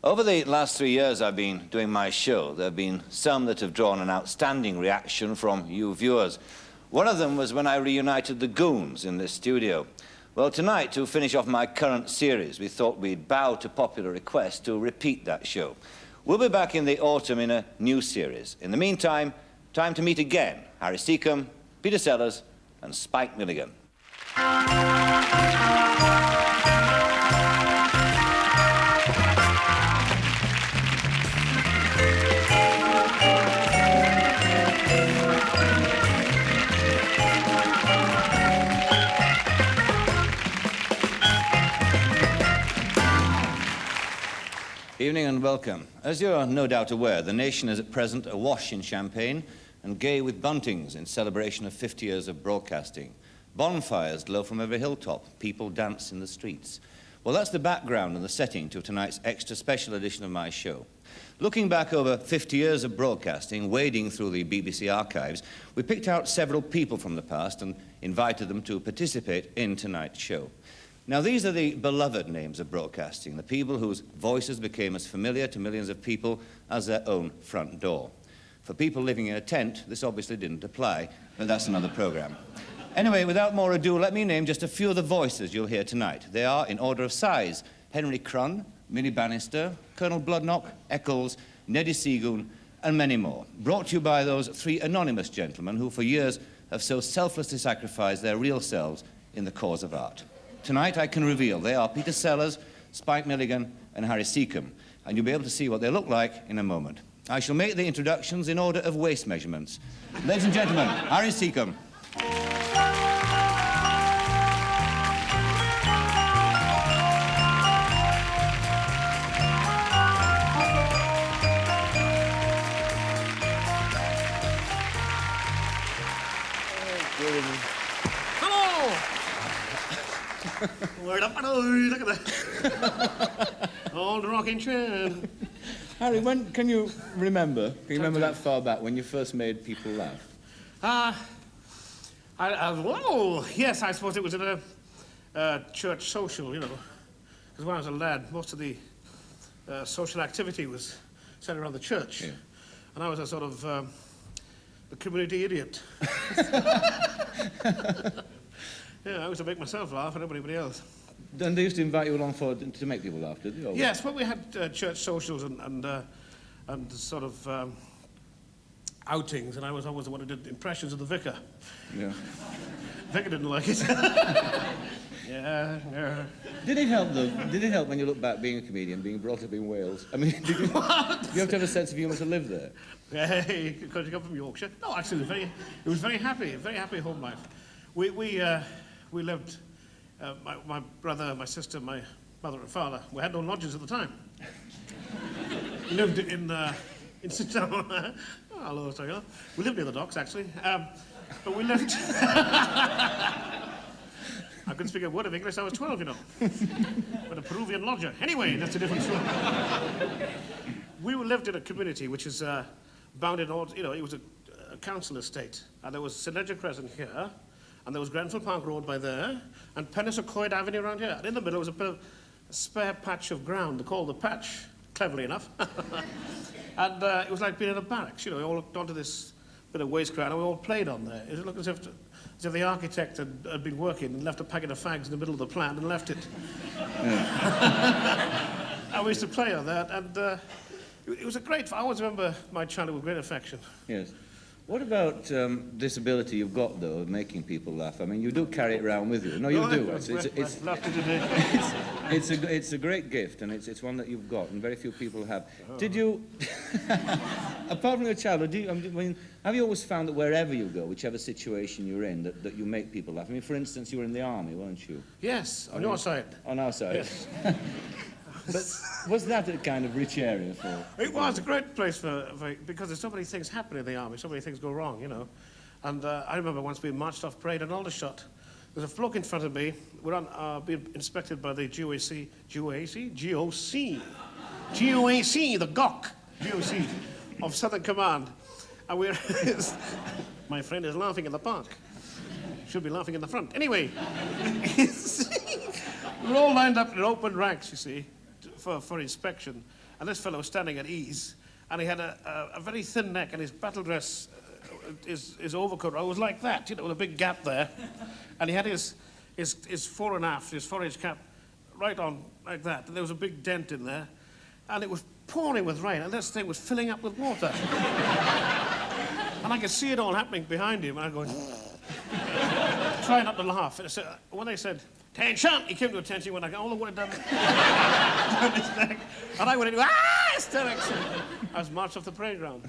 Over the last 3 years I've been doing my show, there have been some that have drawn an outstanding reaction from you viewers. One of them was when I reunited the Goons in this studio. Well, tonight, to finish off my current series, we thought we'd bow to popular request to repeat that show. We'll be back in the autumn in a new series. In the meantime, time to meet again Harry Secombe, Peter Sellers and Spike Milligan. Evening and welcome. As you are no doubt aware, the nation is at present awash in champagne and gay with buntings in celebration of 50 years of broadcasting. Bonfires glow from every hilltop. People dance in the streets. Well, that's the background and the setting to tonight's extra special edition of my show. Looking back over 50 years of broadcasting, wading through the BBC archives, we picked out several people from the past and invited them to participate in tonight's show. Now, these are the beloved names of broadcasting, the people whose voices became as familiar to millions of people as their own front door. For people living in a tent, this obviously didn't apply, but that's another program. Anyway, without more ado, let me name just a few of the voices you'll hear tonight. They are, in order of size, Henry Crun, Minnie Bannister, Colonel Bloodnock, Eccles, Neddy Seagoon, and many more. Brought to you by those three anonymous gentlemen who for years have so selflessly sacrificed their real selves in the cause of art. Tonight, I can reveal they are Peter Sellers, Spike Milligan, and Harry Secombe, and you'll be able to see what they look like in a moment. I shall make the introductions in order of waist measurements. Ladies and gentlemen, Harry Secombe. Word up, look at that. On the rocking chair. Harry, when can you remember that far back when you first made people laugh? Whoa, yes, I suppose it was at a church social, you know. Because when I was a lad, most of the social activity was centered around the church. Yeah. And I was a sort of the community idiot. Yeah, I used to make myself laugh and everybody else. And they used to invite you along to make people laugh, did they? Yes, well, we had church socials and sort of outings, and I was always the one who did impressions of the vicar. Yeah. Vicar didn't like it. Yeah. Did it help, though? Did it help when you look back being a comedian, being brought up in Wales? I mean, did you have to have a sense of humour to live there? Hey, because you come from Yorkshire? No, actually, it was very happy home life. We lived, my brother, my sister, my mother and father, we had no lodgers at the time. We lived in Secombe. Hello, sorry. We lived near the docks, actually. But we lived... I couldn't speak a word of English, I was 12, you know. But a Peruvian lodger. Anyway, that's a different story. We lived in a community which is bounded on, you know, it was a council estate. And there was St. Ledger Crescent here, and there was Grenfell Park Road by there, and Pennisacoid Avenue around here. And in the middle was a bit of a spare patch of ground, they called the patch, cleverly enough. And it was like being in a barracks, you know, we all looked onto this bit of waste ground and we all played on there. It looked as if the architect had been working and left a packet of fags in the middle of the plant and left it. Yeah. And we used to play on that, and it was a great... I always remember my childhood with great affection. Yes. What about this ability you've got, though, of making people laugh? I mean, you do carry it around with you. No, you do. It's a great gift, and it's one that you've got, and very few people have. Oh. Did you, apart from your childhood, have you always found that wherever you go, whichever situation you're in, that you make people laugh? I mean, for instance, you were in the army, weren't you? Yes, on your side. On our side. Yes. But was that a kind of rich area for... It was a great place because there's so many things happen in the army, so many things go wrong, you know. And I remember once being marched off parade in Aldershot. There's a bloke in front of me. We're on being inspected by the GOC, the GOC of Southern Command. And we're... My friend is laughing in the park. Should be laughing in the front. Anyway, we're all lined up in open ranks, you see, for inspection. and this fellow was standing at ease, and he had a very thin neck, and his battle dress, his overcoat was like that, with a big gap there, and he had his fore and aft, his forage cap, right on like that, and there was a big dent in there, and it was pouring with rain, and this thing was filling up with water. And I could see it all happening behind him, and I'm going, trying not to laugh. And when they said, "Attention!" he came to attention when I got all the water down his neck. And I went into hysterics. I was marched off the parade ground.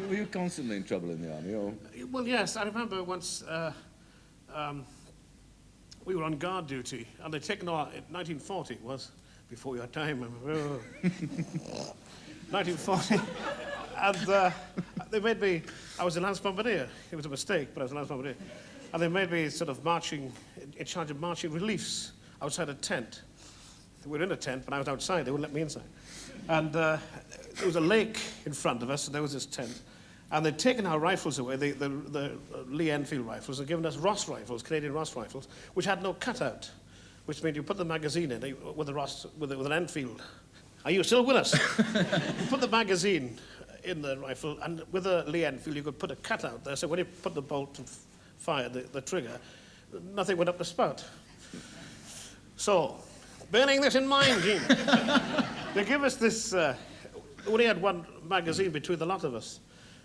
Were you constantly in trouble in the army, or? Well, yes. I remember once we were on guard duty, and they'd taken our, 1940 it was, before your time. 1940. And they made me, I was a Lance Bombardier. It was a mistake, but I was a Lance Bombardier. And they made me sort of marching, in charge of marching reliefs outside a tent. We were in a tent, but I was outside. They wouldn't let me inside. And there was a lake in front of us, and there was this tent. And they'd taken our rifles away, the Lee Enfield rifles, and given us Ross rifles, Canadian Ross rifles, which had no cutout, which means you put the magazine in with an Enfield. Are you still with us? You put the magazine in the rifle, and with a Lee Enfield, you could put a cutout there, so when you put the bolt and fire the trigger, nothing went up the spout. So, bearing this in mind, Gene, they give us this, we only had one magazine between the lot of us,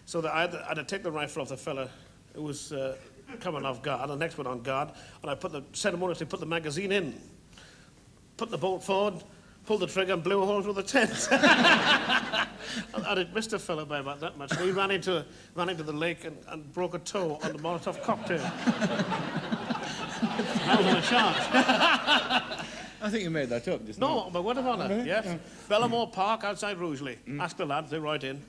so that I had to take the rifle off the fella who was coming off guard, and the next one on guard, and I ceremoniously put the magazine in, put the bolt forward, pulled the trigger and blew a hole through the tent. And it missed a fellow by about that much. He ran into the lake and broke a toe on the Molotov cocktail. I was on a charge. I think you made that up just now. No, my word of honour, yes. Yeah. Bellamore Park outside Rugeley. Ask the lads, they're right in.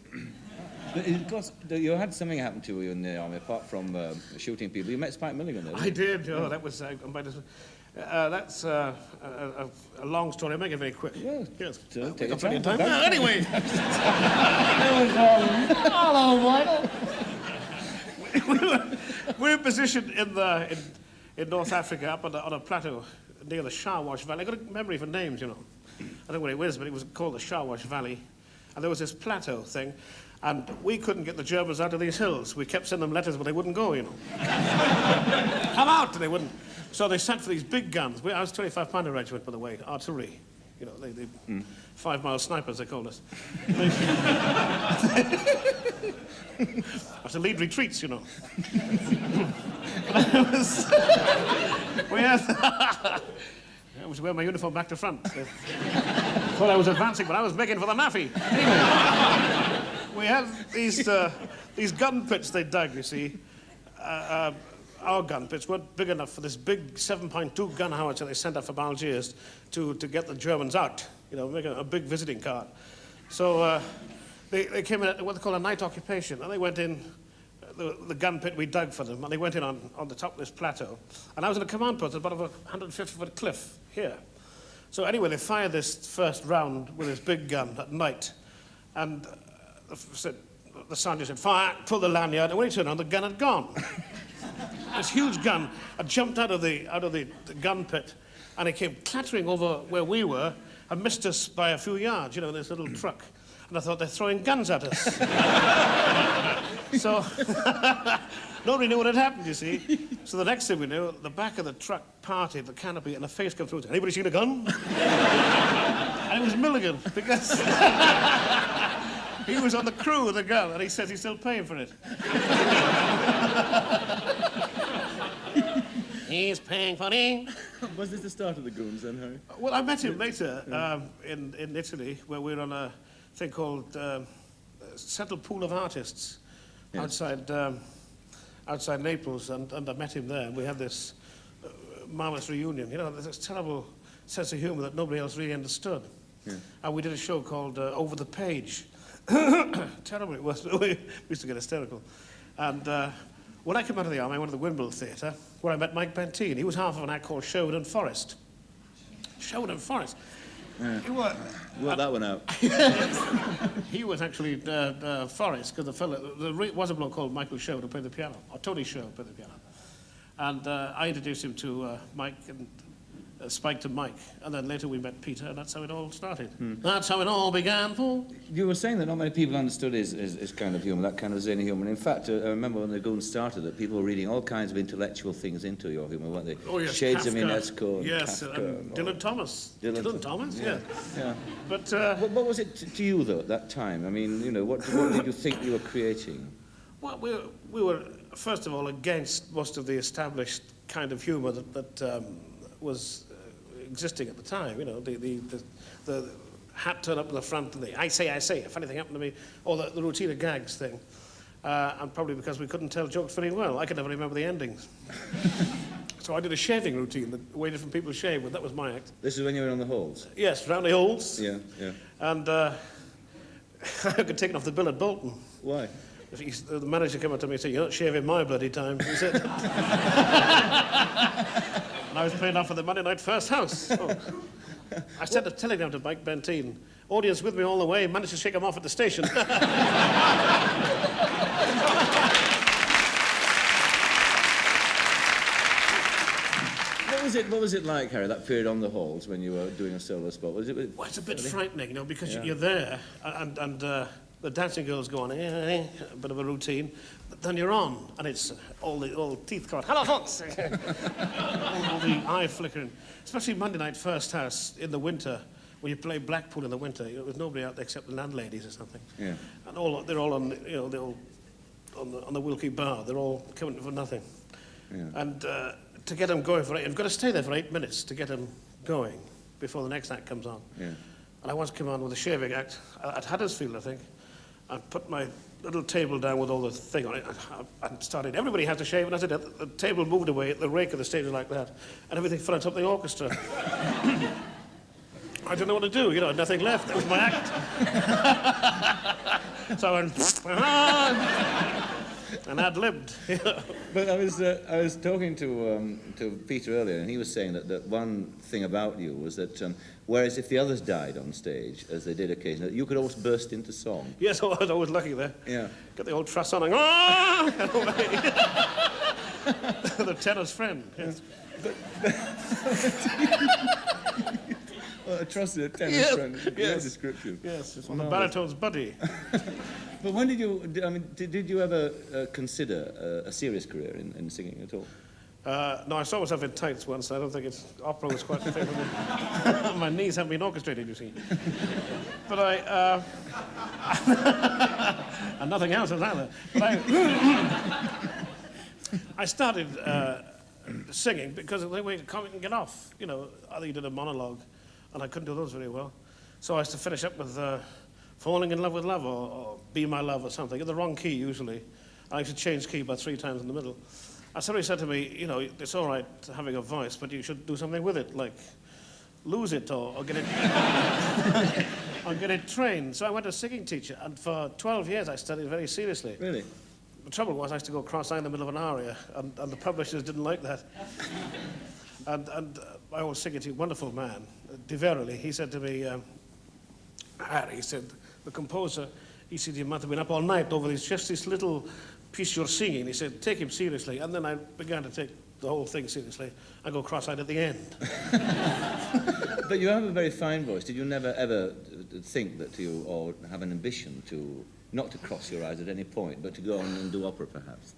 Of course, you had something happen to you in the army, apart from shooting people. You met Spike Milligan, though, I did. Oh, that was... that's a long story. I'll make it very quick. Yeah. Yes. So, We've got plenty of time. Anyway. Hello, Michael. We're positioned in North Africa, up on a plateau near the Shawash Valley. I've got a memory for names, I don't know what it was, but it was called the Shawash Valley. And there was this plateau thing, and we couldn't get the Germans out of these hills. We kept sending them letters, but they wouldn't go, Come out, and they wouldn't. So they sent for these big guns. I was 25-pounder regiment, by the way, artillery. They 5-mile snipers, they called us. That's the lead retreats, I was wearing my uniform back to front. Thought I was advancing, but I was making for the naffy. Anyway, we had these gun pits they dug, you see. Our gun pits weren't big enough for this big 7.2 gun howitzer they sent up from Algiers to get the Germans out, make a big visiting card. So they came in at what they call a night occupation, and they went in the gun pit we dug for them, and they went in on the top of this plateau. And I was in a command post at about a 150-foot cliff here. So anyway, they fired this first round with this big gun at night, and the sergeant said, "Fire!" Pulled the lanyard, and when he turned on, the gun had gone. This huge gun had jumped out of the gun pit, and it came clattering over where we were and missed us by a few yards, in this little truck. And I thought, they're throwing guns at us. So nobody knew what had happened, you see. So the next thing we knew, the back of the truck parted, the canopy, and a face came through. "Anybody seen a gun?" And it was Milligan, because he was on the crew of the gun, and he says he's still paying for it. He's paying for it. Was this the start of the Goons, then, Harry? Well, I met him later in Italy, where we were on a thing called Settled Pool of Artists outside Naples, and I met him there. And we had this marvelous reunion. There's this terrible sense of humor that nobody else really understood. Yeah. And we did a show called Over the Page. Terrible it was. We used to get hysterical. And when I came out of the army, I went to the Wimbledon Theatre, where I met Mike Benteen. He was half of an act called Sherwood Forest. Sherwood Forest. Yeah. Work that one out. He was actually Forrest, because there was a bloke called Michael Sherwood who played the piano, or Tony Sherwood played the piano. And I introduced him to Mike, and Spike to Mike, and then later we met Peter, and that's how it all started. That's how it all began, Paul. You were saying that not many people understood his kind of humour, that kind of zany humour. In fact, I remember when the Goons started that people were reading all kinds of intellectual things into your humour, weren't they? Oh, yes, Shades of Kafka. Ionesco and Yes, Kafka. and Dylan Thomas. Dylan Thomas, yeah. Yeah. But What was it to you, though, at that time? I mean, you know, what did you think you were creating? well, we were, first of all, against most of the established kind of humour that was existing at the time. You know, the hat turn up in the front and the I say, if anything happened to me, or the routine of gags thing. And probably because we couldn't tell jokes very well. I could never remember the endings. So I did a shaving routine, the way different people shave, but that was my act. This is when you were on the halls? Yes, round the holes. Yeah. And I got taken off the bill at Bolton. Why? The manager came up to me and said, "You're not shaving my bloody time," he said. And I was playing off for the Monday night first house. So I sent a telegram to Mike Benteen. Audience with me all the way, managed to shake him off at the station. What was it like, Harry, that period on the halls when you were doing a solo spot? Was it? Well, it's a bit frightening, you know, because you're there, and the dancing girls go on, a bit of a routine, but then you're on, and it's all the teeth caught. Hello, folks! all the eye flickering. Especially Monday night first house in the winter, when you play Blackpool in the winter, you know, there's nobody out there except the landladies or something. Yeah. And they're all on, you know, they're all on the Wilkie Bar. They're all coming for nothing. Yeah. And to get them going you've got to stay there for 8 minutes to get them going before the next act comes on. Yeah. And I once came on with a shaving act at Huddersfield, I think. I put my little table down with all the thing on it and started. Everybody had to shave, and I said, the table moved away, the rake of the stage was like that, and everything fell on top of the orchestra. I didn't know what to do, you know, nothing left. That was my act. So I went, and ad-libbed. But I was talking to Peter earlier, and he was saying that one thing about you was that whereas if the others died on stage, as they did occasionally, you could always burst into song. Yes, I was always lucky there. Yeah. Got the old truss on and the tenor's friend. Yes. Well, I trusted a tenor's friend. Yes. No description. Yes, it's the baritone's buddy. But when did you? I mean, did you ever consider a serious career in singing at all? No, I saw myself in tights once. I don't think opera was quite the thing for me. My knees haven't been orchestrated, you see. But and nothing else is either. But I started singing because of the way comic can get off. You know, either you did a monologue, and I couldn't do those very well. So I used to finish up with Falling in Love with Love or Be My Love or something, in the wrong key usually. I used to change key about 3 times in the middle. And somebody said to me, you know, it's all right having a voice, but you should do something with it, like lose it or get it or get it trained. So I went to a singing teacher, and for 12 years I studied very seriously. Really? The trouble was I used to go cross-eyed in the middle of an aria, and the publishers didn't like that. And my old singing teacher, wonderful man, De Verily, he said to me, Harry, he said, the composer, he said, you must have been up all night over just this little piece you're singing. He said, take him seriously. And then I began to take the whole thing seriously and go cross-eyed at the end. But you have a very fine voice. Did you never ever think that or have an ambition to, not to cross your eyes at any point, but to go on and do opera, perhaps?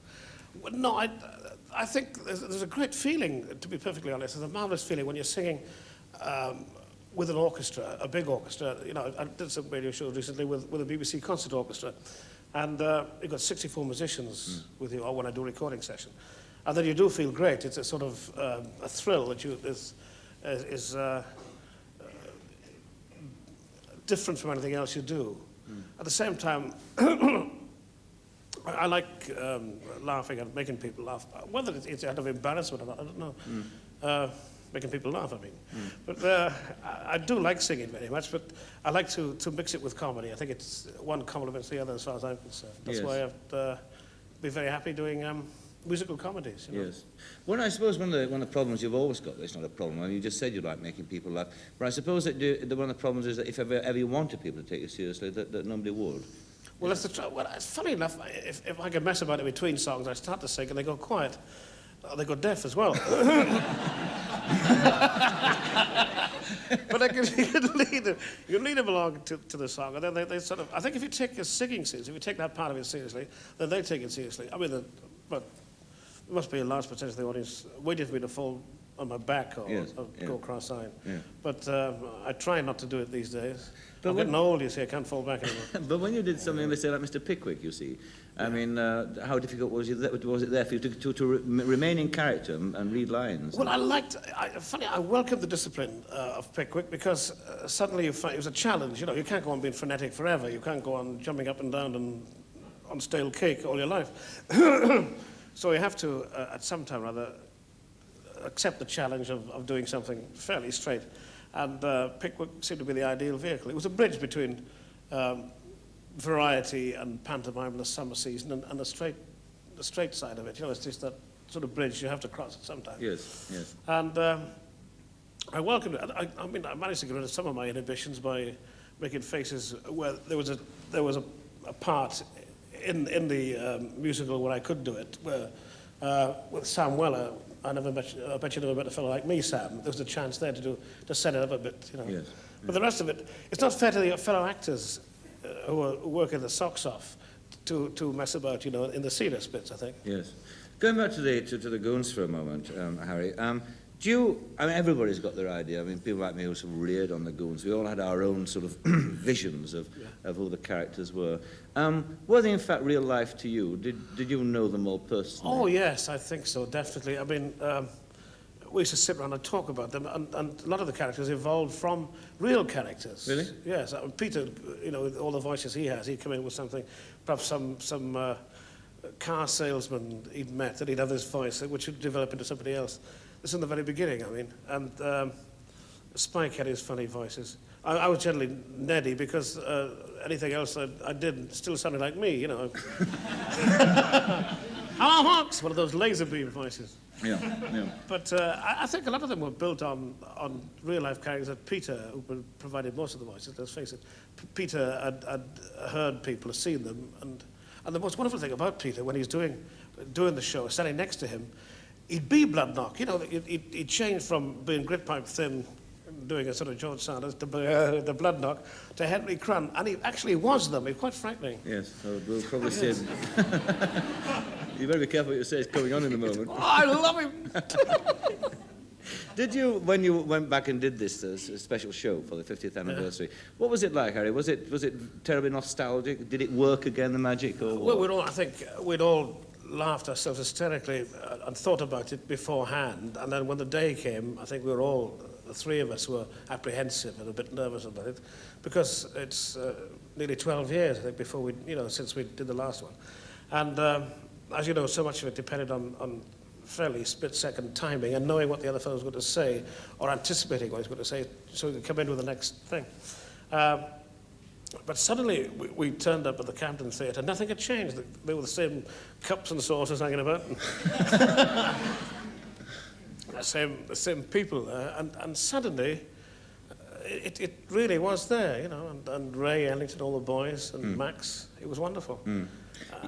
Well, no, I think there's a great feeling, to be perfectly honest. There's a marvellous feeling when you're singing with an orchestra, a big orchestra. You know, I did some radio shows recently with a BBC concert orchestra, and you've got 64 musicians with you, or when I do a recording session. And then you do feel great. It's a sort of a thrill that is different from anything else you do. At the same time, I like laughing and making people laugh. Whether it's out of embarrassment or not, I don't know. Making people laugh, I mean. But I do like singing very much, but I like to mix it with comedy. I think it's one complements the other as far as I'm concerned. That's why I've been very happy doing musical comedies. You know? Yes. Well, I suppose one of the problems you've always got, it's not a problem, I mean, you just said you like making people laugh, but I suppose that one of the problems is that if ever you wanted people to take you seriously, that nobody would. Well, that's the trouble. Well, it's funny enough, if I can mess about it between songs, I start to sing and they go quiet. They go deaf as well. But you can lead them along to the song, and then they sort of. I think if you take your singing seriously, if you take that part of it seriously, then they take it seriously. I mean, but there must be a large percentage of the audience waiting for me to fall on my back or go cross-eyed. Yeah. But I try not to do it these days. But I'm getting old, you see, I can't fall back anymore. But when you did something, let's say, like Mr. Pickwick, you see, I mean, how difficult was it there for you to remain in character and read lines? Well, I welcomed the discipline of Pickwick because suddenly you find it was a challenge. You know, you can't go on being frenetic forever. You can't go on jumping up and down and on stale cake all your life. So you have to, at some time or other, accept the challenge of doing something fairly straight. And Pickwick seemed to be the ideal vehicle. It was a bridge between variety and pantomime in the summer season and the straight side of it. You know, it's just that sort of bridge you have to cross at some time. Yes, yes. And I welcomed it. I mean, I managed to get rid of some of my inhibitions by making faces where there was a part in the musical where I could do it, where with Sam Weller, I bet you never met a fellow like me, Sam. There was a chance there to set it up a bit, you know. Yes. But the rest of it, it's not fair to the fellow actors who are working their socks off to mess about, you know, in the serious bits, I think. Yes. Going back to the Goons for a moment, Harry. I mean, everybody's got their idea. I mean, people like me who were sort of reared on the Goons, we all had our own sort of visions of who the characters were. Were they in fact real life to you? Did you know them all personally? Oh, yes, I think so, definitely. I mean, we used to sit around and talk about them, and a lot of the characters evolved from real characters. Really? Yes. Peter, you know, with all the voices he has, he'd come in with something, perhaps some car salesman he'd met, that he'd have this voice, which would develop into somebody else. This is in the very beginning, I mean. And Spike had his funny voices. I was generally Neddy because anything else I did still sounded like me, you know. Hello, Hawks! One of those laser beam voices. Yeah, yeah. But I think a lot of them were built on real-life characters that Peter, who provided most of the voices, let's face it. Peter had heard people, had seen them, and the most wonderful thing about Peter, when he's doing the show, standing next to him, he'd be Bloodknock. You know, he'd change from being grit pipe thin, doing a sort of George Sanders, to the Bloodknock, to Henry Crun, and he actually was them. It was quite frightening. Yes, so we'll probably say... You better be careful what you say is going on in the moment. Oh, I love him! Did you, when you went back and did this special show for the 50th anniversary, what was it like, Harry? Was it terribly nostalgic? Did it work again, the magic? Or what? Well, I think we'd all laughed ourselves hysterically and thought about it beforehand, and then when the day came, I think we were all, the three of us, were apprehensive and a bit nervous about it, because it's nearly 12 years, I think, before we, you know, since we did the last one. And as you know, so much of it depended on fairly split-second timing and knowing what the other fellow was going to say, or anticipating what he was going to say, so we could come in with the next thing. But suddenly, we turned up at the Camden Theatre. Nothing had changed. They were the same cups and saucers hanging about. the same people. And suddenly, it really was there, you know. And Ray Ellington, all the boys, and Max. It was wonderful.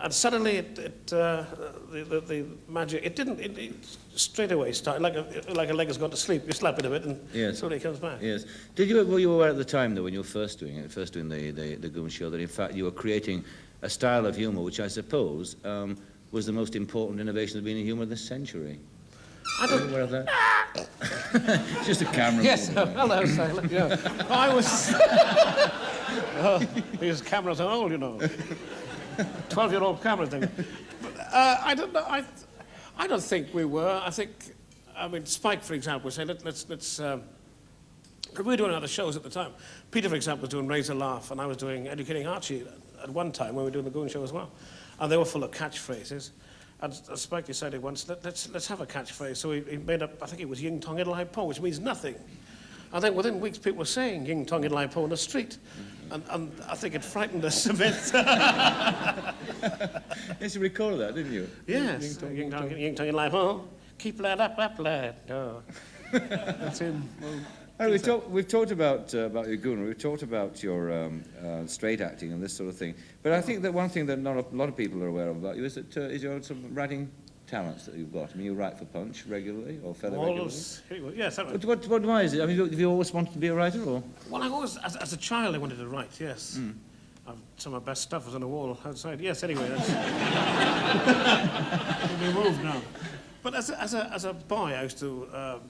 And suddenly, the magic, it straight away started, like a leg has gone to sleep. You slap it a bit and suddenly it comes back. Yes. Were you aware at the time, though, when you were first doing the Goon show, that in fact you were creating a style of humour which I suppose was the most important innovation of being in humour this century? I don't... Are you aware of that? It's just a camera. Yes, hello, Sailor. Yeah. I was... these cameras are old, you know. 12-year-old camera thing. But, I don't know. I don't think we were. I mean, Spike, for example, said, let's we were doing other shows at the time. Peter, for example, was doing Raise a Laugh, and I was doing Educating Archie at one time when we were doing the Goon show as well. And they were full of catchphrases. And Spike decided once, let's have a catchphrase. So he made up, I think it was Ying Tong Idlai Po, which means nothing. And then within weeks, people were saying Ying Tong Idlai Po in the street. And I think it frightened us a bit. Yes, you recorded that, didn't you? Yes. Ying Tong Idlai Po. Keep lad up, lad. Oh. That's him. Well, we've talked about your Goon. We've talked about your straight acting and this sort of thing. But I think that one thing that not a lot of people are aware of about you is that is your sort of writing talents that you've got? I mean, you write for Punch regularly, or fairly Walls. Yes, that regularly? Why is it? I mean, have you always wanted to be a writer, or? Well, I always, as a child, I wanted to write, yes. Some of my best stuff was on the wall outside. Yes, anyway, that's... We've moved now. But as a boy, I used to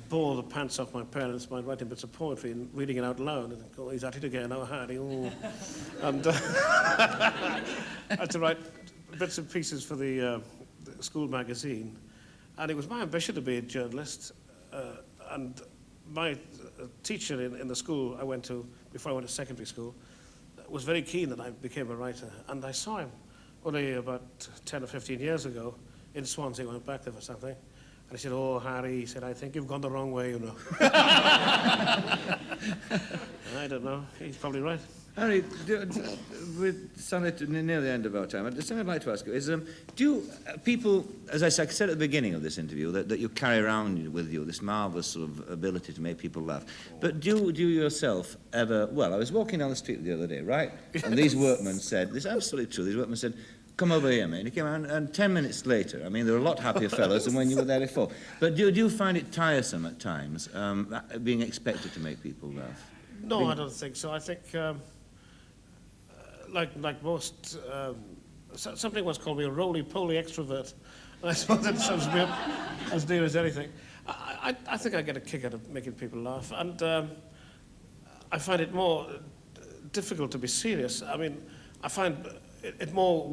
bore the pants off my parents by writing bits of poetry and reading it out loud. And oh, he's at it again, oh, Harry, oh. And I had to write bits and pieces for the school magazine. And it was my ambition to be a journalist. And my teacher in the school I went to, before I went to secondary school, was very keen that I became a writer. And I saw him only about 10 or 15 years ago in Swansea. I went back there for something. And he said, oh, Harry, he said, I think you've gone the wrong way, you know. I don't know. He's probably right. Harry, we're near the end of our time. Something I'd like to ask you is, do people, as I said at the beginning of this interview, that you carry around with you this marvellous sort of ability to make people laugh, but do you yourself ever, well, I was walking down the street the other day, right? And these workmen said, this is absolutely true, these workmen said, come over here, mate. And he came out, and 10 minutes later, I mean, they were a lot happier fellows than when you were there before. But do you find it tiresome at times, being expected to make people laugh? No, I don't think so. I think, like most, something was called me a roly-poly extrovert. And I suppose that sums me up as near as anything. I think I get a kick out of making people laugh, and I find it more difficult to be serious. I mean, I find it more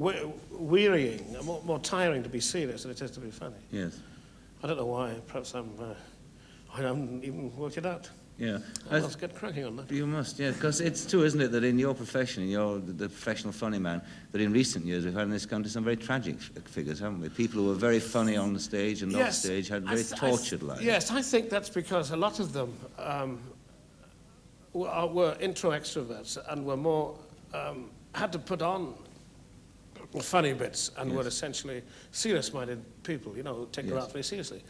wearying, more tiring to be serious than it is to be funny. Yes. I don't know why. Perhaps I haven't even worked it out. Yeah. Let's get cracking on that. You must, yeah, because it's true, isn't it, that in your profession, you're the professional funny man, that in recent years we've had in this country some very tragic figures, haven't we? People who were very funny on the stage and off stage had very tortured lives. Yes, I think that's because a lot of them were intro extroverts and were more, had to put on funny bits and were essentially serious-minded people, you know, take their art very seriously.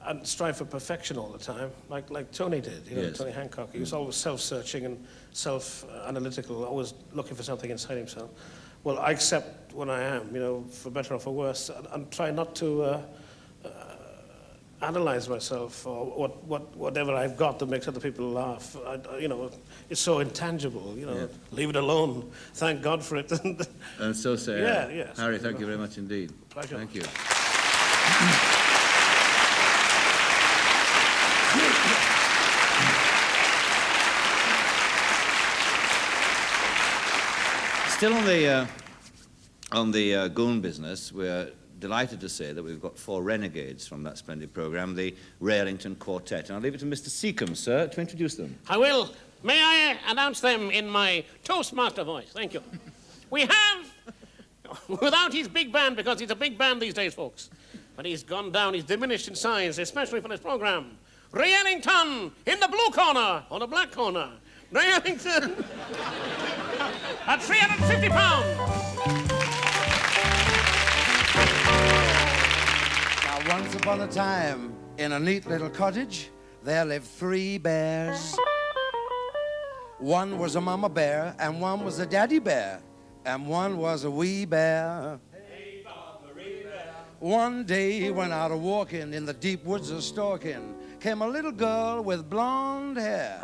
And strive for perfection all the time, like Tony did, you know, Tony Hancock. He was always self-searching and self-analytical, always looking for something inside himself. Well, I accept when I am, you know, for better or for worse, and try not to analyze myself or whatever I've got that makes other people laugh. You know, it's so intangible, you know, leave it alone. Thank God for it. And so say I. Yes. Harry, thank you very much indeed. Pleasure. Thank you. Still on the Goon business, we're delighted to say that we've got 4 renegades from that splendid programme, the Ray Ellington Quartet. And I'll leave it to Mr. Secombe, sir, to introduce them. I will. May I announce them in my Toastmaster voice? Thank you. We have, without his big band, because he's a big band these days, folks, but he's gone down, he's diminished in size, especially for this programme. Ray Ellington in the blue corner, or the black corner. Ray Ellington at 350 pounds. Now, once upon a time, in a neat little cottage, there lived 3 bears. One was a mama bear, and one was a daddy bear, and one was a wee bear. Hey, Barbary Bear. One day he went out a-walking in the deep woods a-stalking. Came a little girl with blonde hair.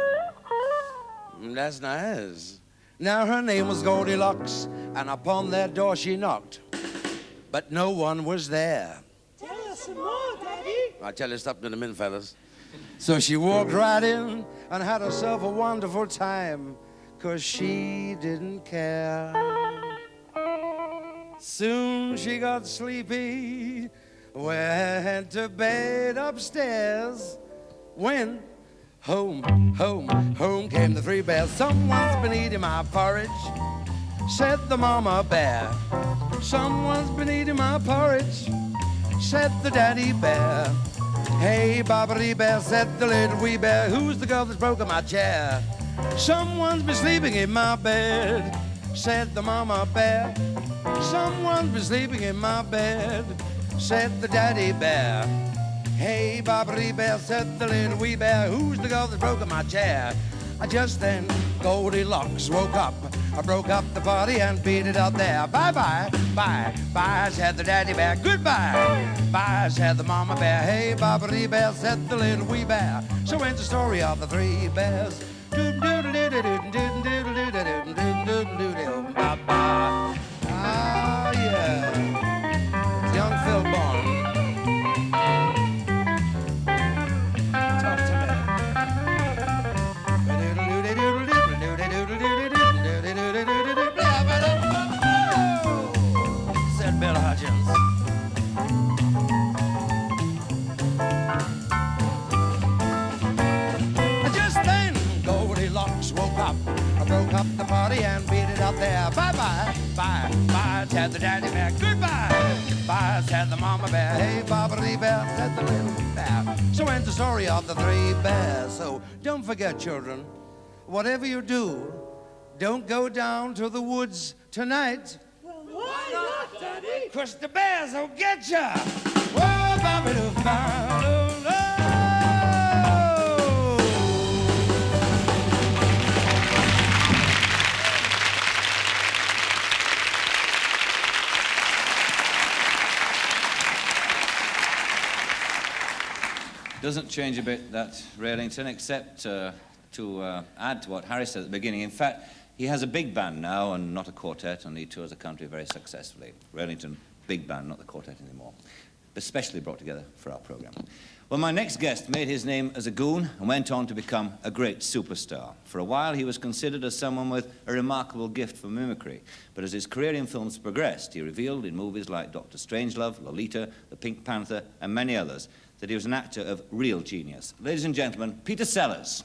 That's nice. Now her name was Goldilocks, and upon their door she knocked, but no one was there. Tell us some more, Daddy. I'll tell you something in a minute, fellas. So she walked right in and had herself a wonderful time, 'cause she didn't care. Soon she got sleepy, went to bed upstairs, when home came the 3 bears. Someone's been eating my porridge, said the mama bear. Someone's been eating my porridge, said the daddy bear. Hey, Bobbity Bear, said the little wee bear, who's the girl that's broken my chair? Someone's been sleeping in my bed, said the mama bear. Someone's been sleeping in my bed, said the daddy bear. Hey, Bobbity Bear, said the little wee bear, who's the girl that's broken my chair? Just then, Goldilocks woke up. I broke up the party and beat it out there. Bye-bye, bye, bye, said the daddy bear. Goodbye, bye, said the mama bear. Hey, Bobbity Bear, said the little wee bear. So went the story of the three bears. Ah, yeah. It's young Phil Bond. Talk to me. Said Bill Hutchins. Just then, Goldilocks woke up. I broke up the party and beat it out there. Bye-bye, bye, bye, said the daddy bear. Goodbye, bye, said the mama bear. Hey, Bobbity Bear, said the little bear. So ends the story of the three bears. So don't forget, children, whatever you do, don't go down to the woods tonight. Well, why not, Daddy? 'Cause the bears will get ya. Whoa, Bobbity-Doo-Bow. Doesn't change a bit, that Ray Ellington, except to add to what Harry said at the beginning. In fact, he has a big band now and not a quartet, and he tours the country very successfully. Ray Ellington, big band, not the quartet anymore. Especially brought together for our program. Well, my next guest made his name as a goon and went on to become a great superstar. For a while, he was considered as someone with a remarkable gift for mimicry. But as his career in films progressed, he revealed in movies like Dr. Strangelove, Lolita, The Pink Panther, and many others, that he was an actor of real genius. Ladies and gentlemen, Peter Sellers.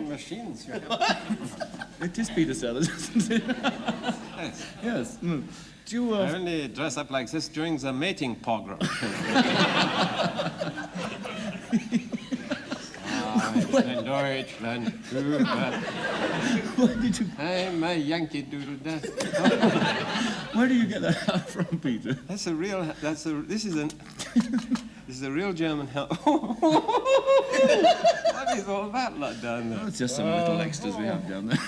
Machines. It is Peter Sellers, isn't it? Yes. Yes. Mm. Do you, I only dress up like this during the mating pogrom. Deutschland, where did you, I'm a Yankee Doodle Dust. where do you get that hat from, Peter? This is a real German help. What is all that lot down there? Oh, it's just some little extras we have down there.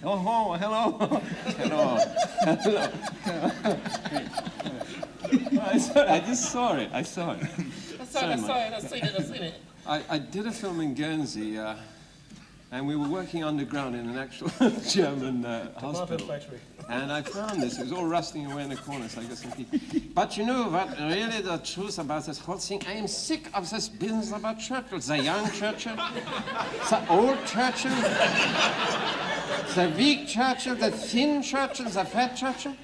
Oh, hello. Hello. I just saw it. I saw it. I've seen it. I did a film in Guernsey, and we were working underground in an actual German hospital. And I found this. It was all rusting away in the corner, so I got some key. But you know what? Really, the truth about this whole thing, I am sick of this business about Churchill. The young Churchill, the old Churchill, the weak Churchill, the thin Churchill, the fat Churchill.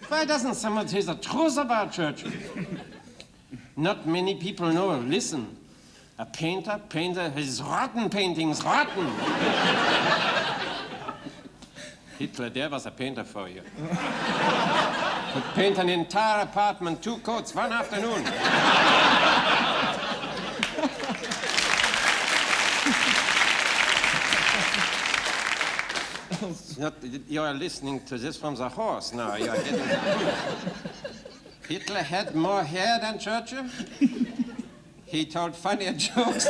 Why doesn't someone say the truth about Churchill? Not many people know. Listen. A painter, his rotten paintings, rotten. Hitler, there was a painter for you. Could paint an entire apartment, 2 coats, one afternoon. You are listening to this from the horse now. You are getting... Hitler had more hair than Churchill. He told funnier jokes.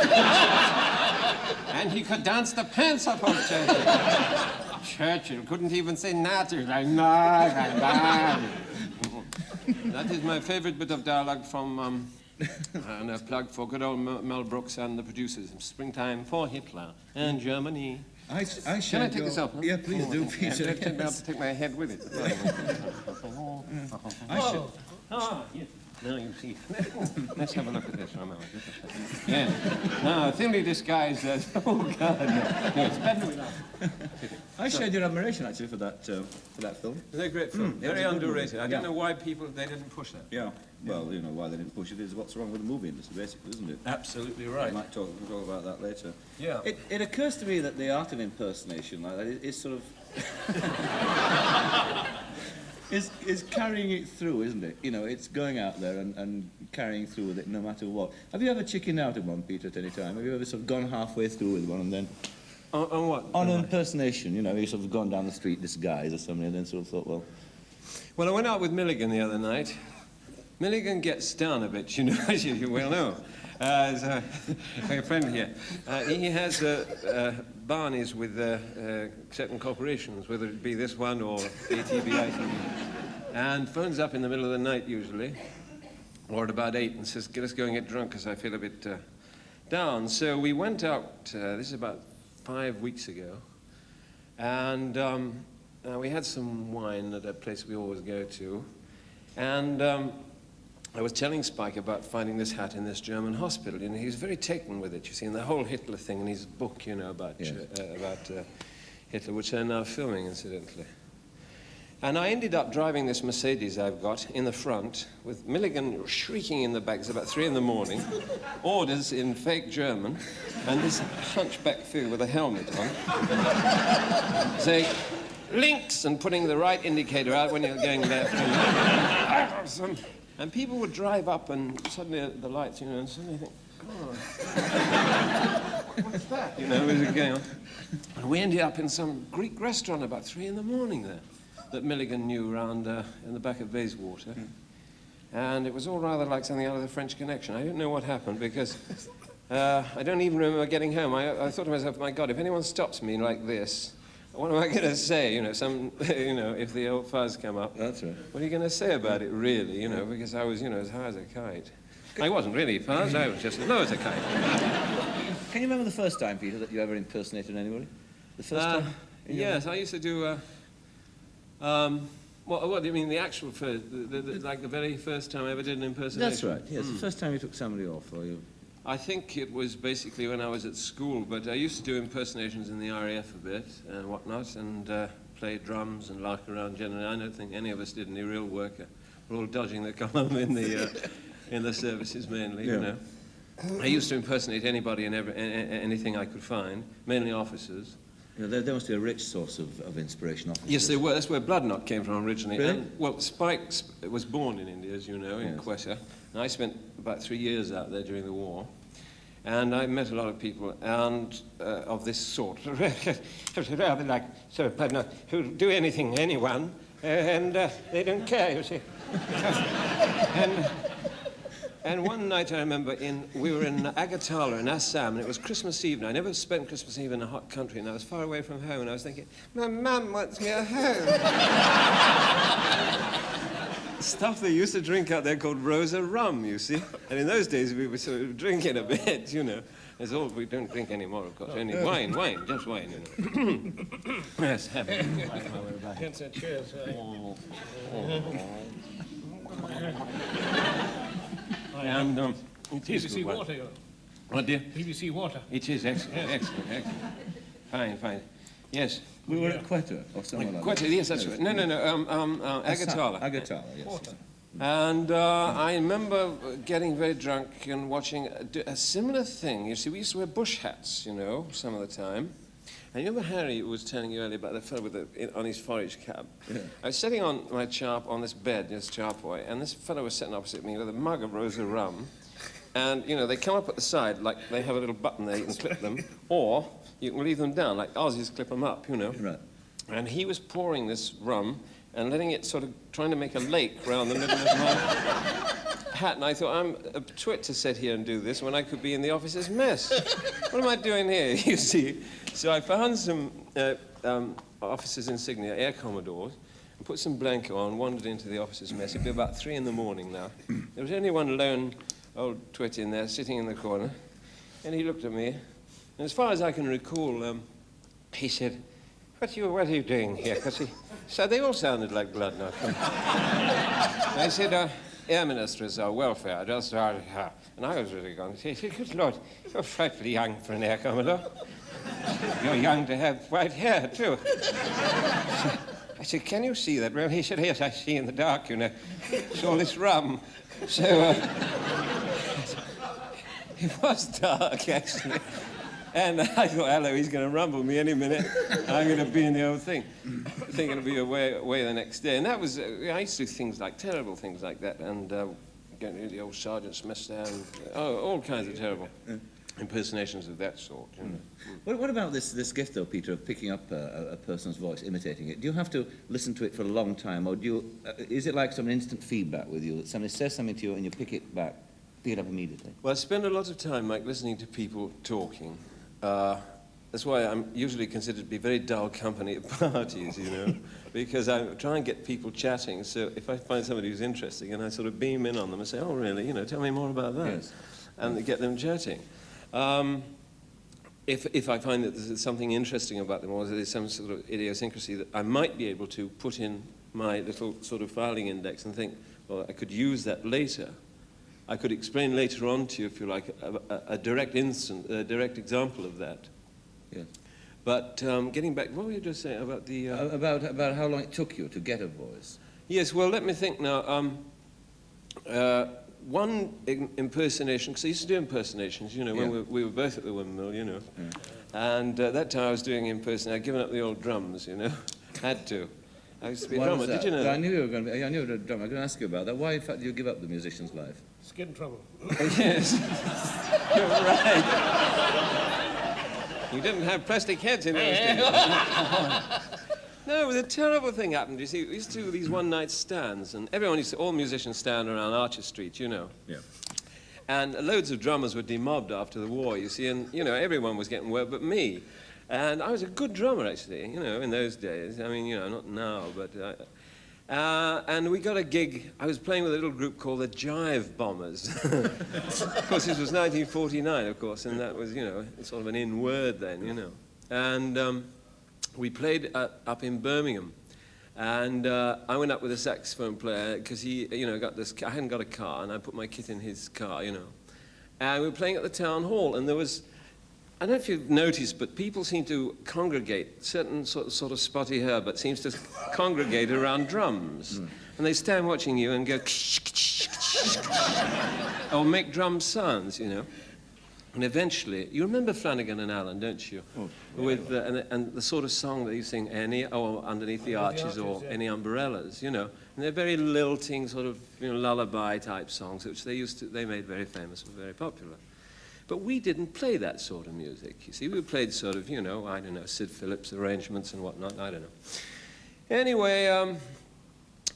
And he could dance the pants off of Churchill. Churchill couldn't even say Nazi. Like, nah. That is my favorite bit of dialogue from, and a plug for good old Mel Brooks and the producers. Springtime for Hitler and Germany. I Can I take this off? Yeah, please do, Peter. I have to take my head with it. Yes. Now you see. Let's have a look at this for a moment. Yeah. Now, thinly disguised as... Oh, God, no. It's better without. I shared your admiration, actually, for that film. They're a great film. yeah, Very it's a good underrated. movie. I Yeah. don't know why they didn't push that. Yeah. Well, you know, why they didn't push it is what's wrong with the movie industry, basically, isn't it? Absolutely We right. might talk about that later. Yeah. It occurs to me that the art of impersonation, like that, is sort of is carrying it through, isn't it? You know, it's going out there and carrying through with it no matter what. Have you ever chickened out of one, Peter, at any time? Have you ever sort of gone halfway through with one and then... On what? On an impersonation, you know, you sort of gone down the street disguised or something and then sort of thought, well... Well, I went out with Milligan the other night. Milligan gets down a bit, you know, as you well know. So, my friend here, he has barneys with certain corporations, whether it be this one or ATB, ITB, and phones up in the middle of the night usually, or at about 8, and says, let's go and get drunk because I feel a bit down. So we went out, this is about 5 weeks ago, and we had some wine at a place we always go to, and I was telling Spike about finding this hat in this German hospital, and he was very taken with it, you see, and the whole Hitler thing in his book, you know, about Hitler, which they're now filming, incidentally. And I ended up driving this Mercedes I've got in the front, with Milligan shrieking in the back. It's about 3 in the morning, orders in fake German, and this hunchback figure with a helmet on, saying, links, and putting the right indicator out when you're going left. And people would drive up and suddenly the lights, you know, and suddenly think, God, what's that? You know, what is going on? And we ended up in some Greek restaurant about 3 in the morning there that Milligan knew around in the back of Bayswater. And it was all rather like something out of the French Connection. I don't know what happened because I don't even remember getting home. I thought to myself, my God, if anyone stops me like this, what am I going to say? You know, if the old fuzz come up. That's right. What are you going to say about it, really? You know, because I was, you know, as high as a kite. I wasn't really fuzz. I was just as low as a kite. Can you remember the first time, Peter, that you ever impersonated anybody? The first time? Yes, I used to do. What do you mean? The actual first, like the very first time I ever did an impersonation. That's right. Yes, the first time you took somebody off, or you. I think it was basically when I was at school, but I used to do impersonations in the RAF a bit and whatnot, and play drums and lark around generally. I don't think any of us did any real work. We're all dodging the column in the services mainly, you know. I used to impersonate anybody and anything I could find, mainly officers. You know, there must be a rich source of inspiration. Officers. Yes, they were. That's where Bloodknot came from originally. Really? And, well, Spike was born in India, as you know, in Costa. And I spent about 3 years out there during the war. And I met a lot of people and of this sort. Rather like, so, pardon, who do anything to anyone, and they don't care, you see. And one night I remember we were in Agartala in Assam, and it was Christmas Eve, and I never spent Christmas Eve in a hot country, and I was far away from home, and I was thinking, my mum wants me at home. Stuff they used to drink out there called Rosa rum, you see. And in those days we were sort of drinking a bit, you know. That's all we don't drink anymore, of course. Only wine, just wine, you know. Yes, have it. Cheers. And it is BBC good wine. water, you know. What, dear? BBC water. It is excellent, excellent. Fine. Yes. We were at Quetta or somewhere like Quetta, that. yes, that's right. No, Agartala. Agartala, yes. Water. And I remember getting very drunk and watching a similar thing. You see, we used to wear bush hats, you know, some of the time. And you remember Harry was telling you earlier about the fellow on his forage cap? Yeah. I was sitting on my charp on this bed, this charpoy, and this fellow was sitting opposite me with a mug of Rosa rum. And, you know, they come up at the side, like they have a little button there, you can clip them, or you can leave them down, like Aussies clip them up, you know. Right. And he was pouring this rum and letting it sort of, trying to make a lake round the middle of my hat. And I thought, I'm a twit to sit here and do this when I could be in the officer's mess. What am I doing here, you see? So I found some officers' insignia, air commodores, and put some blanket on, wandered into the officer's mess. It'd be about 3 in the morning now. There was only one lone old twit in there, sitting in the corner. And he looked at me, and as far as I can recall, he said, what are you doing here? Because so they all sounded like Bloodknot. I said, Air Minister's welfare, just and I was really going to say, good Lord, you're frightfully young for an Air Commodore. You're young to have white hair, too. I said, can you see that? Well, he said, yes, I see in the dark, you know. It's all this rum. So, it was dark, actually. And I thought, hello, he's going to rumble me any minute. I'm going to be in the old thing. Thinking to be away the next day. And that was, I used to do things like, terrible things like that. And getting into the old Sergeant Smith there. And, all kinds of terrible impersonations of that sort. You know. What about this gift, though, Peter, of picking up a person's voice, imitating it? Do you have to listen to it for a long time, or do you, is it like some instant feedback with you, that somebody says something to you and you pick it up immediately? Well, I spend a lot of time, Mike, listening to people talking. That's why I'm usually considered to be very dull company at parties, you know, because I try and get people chatting. So if I find somebody who's interesting, and I sort of beam in on them and say, oh, really, you know, tell me more about that. Yes. And get them chatting. If I find that there's something interesting about them, or there's some sort of idiosyncrasy that I might be able to put in my little sort of filing index and think, well, I could use that later. I could explain later on to you, if you like, a direct example of that. Yes. But getting back, what were you just saying about the... About how long it took you to get a voice? Yes, well, let me think now. One impersonation, because I used to do impersonations, you know, when we were both at the windmill, you know. Yeah. And that time I was doing impersonation. I'd given up the old drums, you know. Had to. I used to be a drummer. Did you know that? I knew you were going to be. I knew you were a drummer. I'm going to ask you about that. Why, in fact, did you give up the musician's life? Just get in trouble. Yes. You're right. You didn't have plastic heads in those days. No, the terrible thing happened. You see, we used to do these one-night stands, and everyone used to, all musicians stand around Archer Street, you know. Yeah. And loads of drummers were demobbed after the war, you see, and, you know, everyone was getting work but me. And I was a good drummer, actually, you know, in those days. I mean, you know, not now, but... and we got a gig. I was playing with a little group called the Jive Bombers. Of course, this was 1949, of course, and that was, you know, sort of an in-word then, you know. And we played up in Birmingham. And I went up with a saxophone player because he, you know, got this... I hadn't got a car, and I put my kit in his car, you know. And we were playing at the town hall, and there was... I don't know if you've noticed, but people seem to congregate, certain sort of spotty Herbert seems to congregate around drums. Mm. And they stand watching you and go, or make drum sounds, you know. And eventually, you remember Flanagan and Allen, don't you? Oh, with and the sort of song that you sing, Underneath the Arches, or yeah. Any Umbrellas, you know. And they're very lilting, sort of, you know, lullaby type songs, which they made very famous and very popular. But we didn't play that sort of music. You see, we played sort of, you know, I don't know, Sid Phillips arrangements and whatnot, I don't know. Anyway,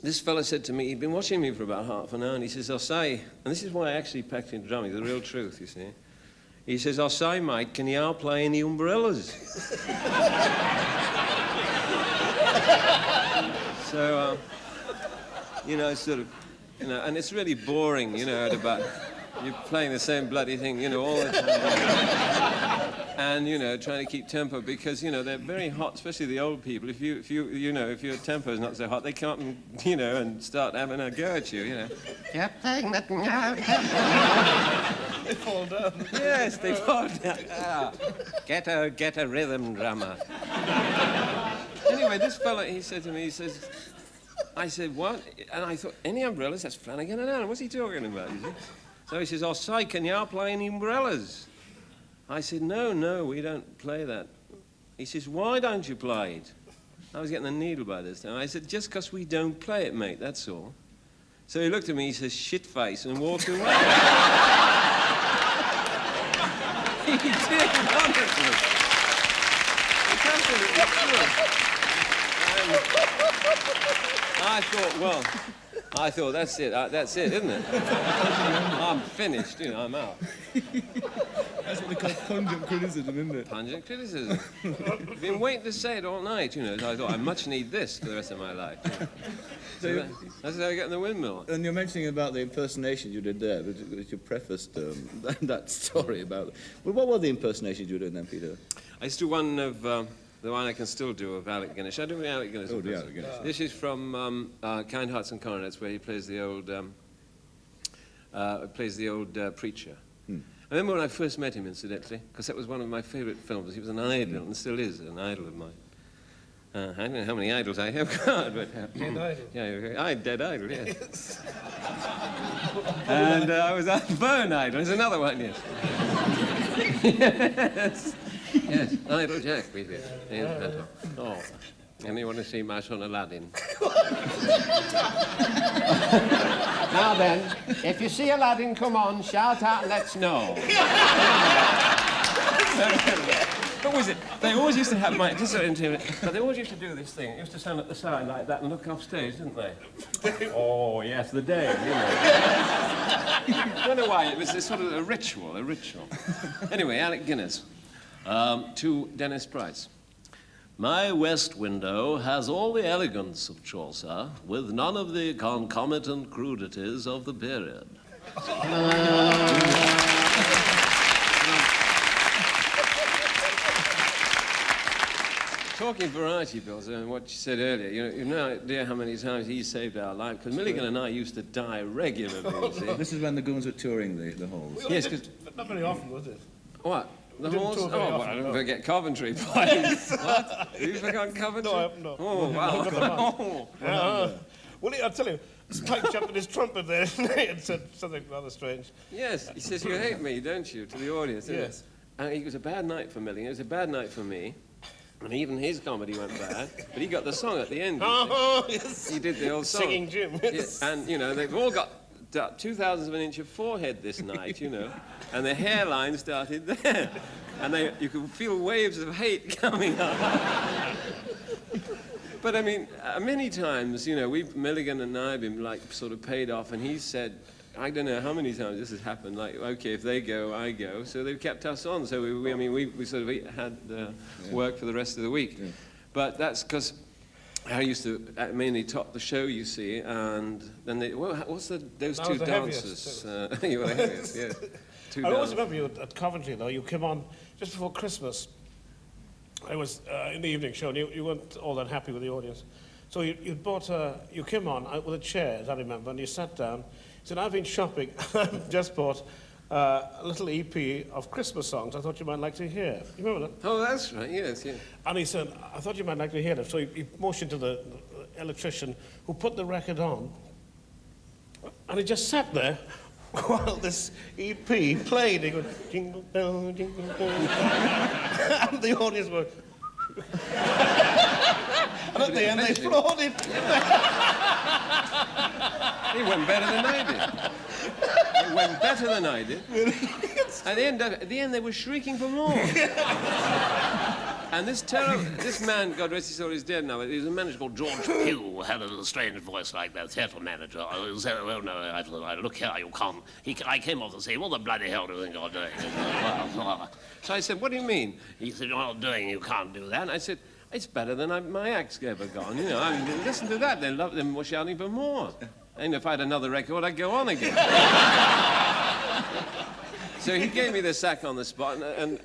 this fella said to me, he'd been watching me for about half an hour, and he says, I'll say, and this is why I actually packed in drumming, the real truth, you see. He says, I'll say, mate, can you play any umbrellas? So, you know, it's sort of, you know, and it's really boring, you know, about... You're playing the same bloody thing, you know, all the time. And, you know, trying to keep tempo because, you know, they're very hot, especially the old people. If your tempo's not so hot, they come up and, you know, and start having a go at you, you know. You're playing that... They fall down. Yes, they fall down. Ah, get a rhythm drummer. Anyway, this fella, he said to me, he says... I said, what? And I thought, any umbrellas? That's Flanagan and Allen. What's he talking about, you see? So he says, I'll say, can you play any umbrellas? I said, no, we don't play that. He says, why don't you play it? I was getting the needle by this time. I said, just because we don't play it, mate, that's all. So he looked at me, he says, shit face, and walked away. He did, honestly. It's absolutely true. I thought, that's it, isn't it? I'm finished, you know, I'm out. That's what they call pungent criticism, isn't it? Pungent criticism. I've been waiting to say it all night, you know, so I thought I much need this for the rest of my life. You know? So that's how I get in the windmill. And you're mentioning about the impersonation you did there, which you prefaced that story about. Well, what were the impersonations you did then, Peter? I used to do one of... the one I can still do of Alec Guinness. Shall I do Alec Guinness? Oh, the Alec Guinness. This is from Kind Hearts and Coronets, where he plays the old plays the old preacher. I remember when I first met him, incidentally, because that was one of my favourite films. He was an idol, and still is an idol of mine. I don't know how many idols I have got, but... Dead Idol. Yeah, Dead Idol, yes. And I was on Bone Idol. There's another one, yes. Yes, Idol Jack, we did. Oh, and you want to see my son Aladdin? Now then, if you see Aladdin come on, shout out and let's know. What was it? They always used to have my... Just so intimate, but they always used to do this thing. They used to stand at the side like that and look off stage, didn't they? Oh, yes, the day, you know. I don't know why. It was sort of a ritual. Anyway, Alec Guinness to Dennis Price. My west window has all the elegance of Chaucer, with none of the concomitant crudities of the period. Talking variety, Bill, and what you said earlier, you've no idea how many times he saved our life, because Milligan and I used to die regularly, you see. This is when the Goons were touring the halls. Yes, because... Not very often, was it? What? The didn't halls? tour Oh, very well, often, I don't no. forget Coventry, please. What? Have you forgotten Coventry? No, I haven't, no. Oh, wow. Well, I'll tell you, Spike jumped in his trumpet there and said something rather strange. Yes, he says, you hate me, don't you, to the audience, isn't Yes. it? And it was a bad night for Milligan, it was a bad night for me. And even his comedy went bad, but he got the song at the end. Oh, yes. He did the old song. Singing Jim. Yes. Yeah, and, they've all got 2/1000 of an inch of forehead this night, and the hairline started there. And you could feel waves of hate coming up. But, I mean, many times, Milligan and I have been, sort of paid off, and he said, I don't know how many times this has happened, okay, if they go, I go. So they've kept us on. So, we sort of had work for the rest of the week. Yeah. But that's because I used to mainly top the show, you see, and then those two dancers? You were the heaviest, yeah. I always remember you at Coventry, though. You came on just before Christmas. I was in the evening show, and you weren't all that happy with the audience. So you came on with a chair, as I remember, and you sat down. He said, I've been shopping. I've just bought a little EP of Christmas songs I thought you might like to hear. You remember that? Oh, that's right, yes, yes. And he said, I thought you might like to hear them. So he motioned to the electrician who put the record on. And he just sat there while this EP played. He goes, jingle bell, jingle bell. And the audience were... And at the end, they applauded. He went better than I did. He went better than I did. At the end, they were shrieking for more. And this man, God rest his soul, is dead now. He was a manager called George Pugh, who had a strange voice like that, theatre manager. I said, well, no, look here, you can't. I came off to say, what the bloody hell do you think you're doing? So I said, what do you mean? He said, you're not doing, you can't do that. And I said, it's better than my act's ever gone, listen to that, they were shouting for more. And if I had another record, I'd go on again. So he gave me the sack on the spot, and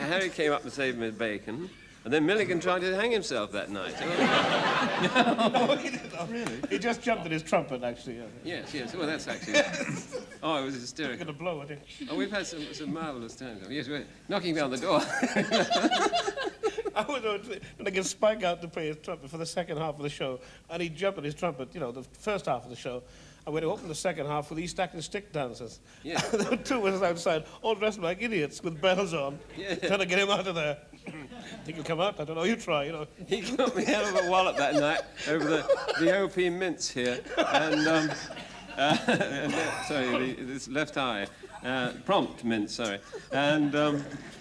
Harry came up to save me bacon, and then Milligan tried to hang himself that night. No, he didn't. Oh, really? He just jumped in his trumpet, actually. Yeah. Yes. Well, that's actually... Oh, it was hysterical. Going to blow, I think. Oh, we've had some marvellous times. Yes, we're knocking down the door. I was going to get Spike out to play his trumpet for the second half of the show, and he jumped in his trumpet, the first half of the show. And we're going to open the second half with East Acton stick dancers. Yeah. There were two of us outside, all dressed like idiots with bells on, trying to get him out of there. Think he'll come out? I don't know. You try, He got me out of a wallop that night over the OP mints here, and sorry, this left eye. Prompt mince, sorry, and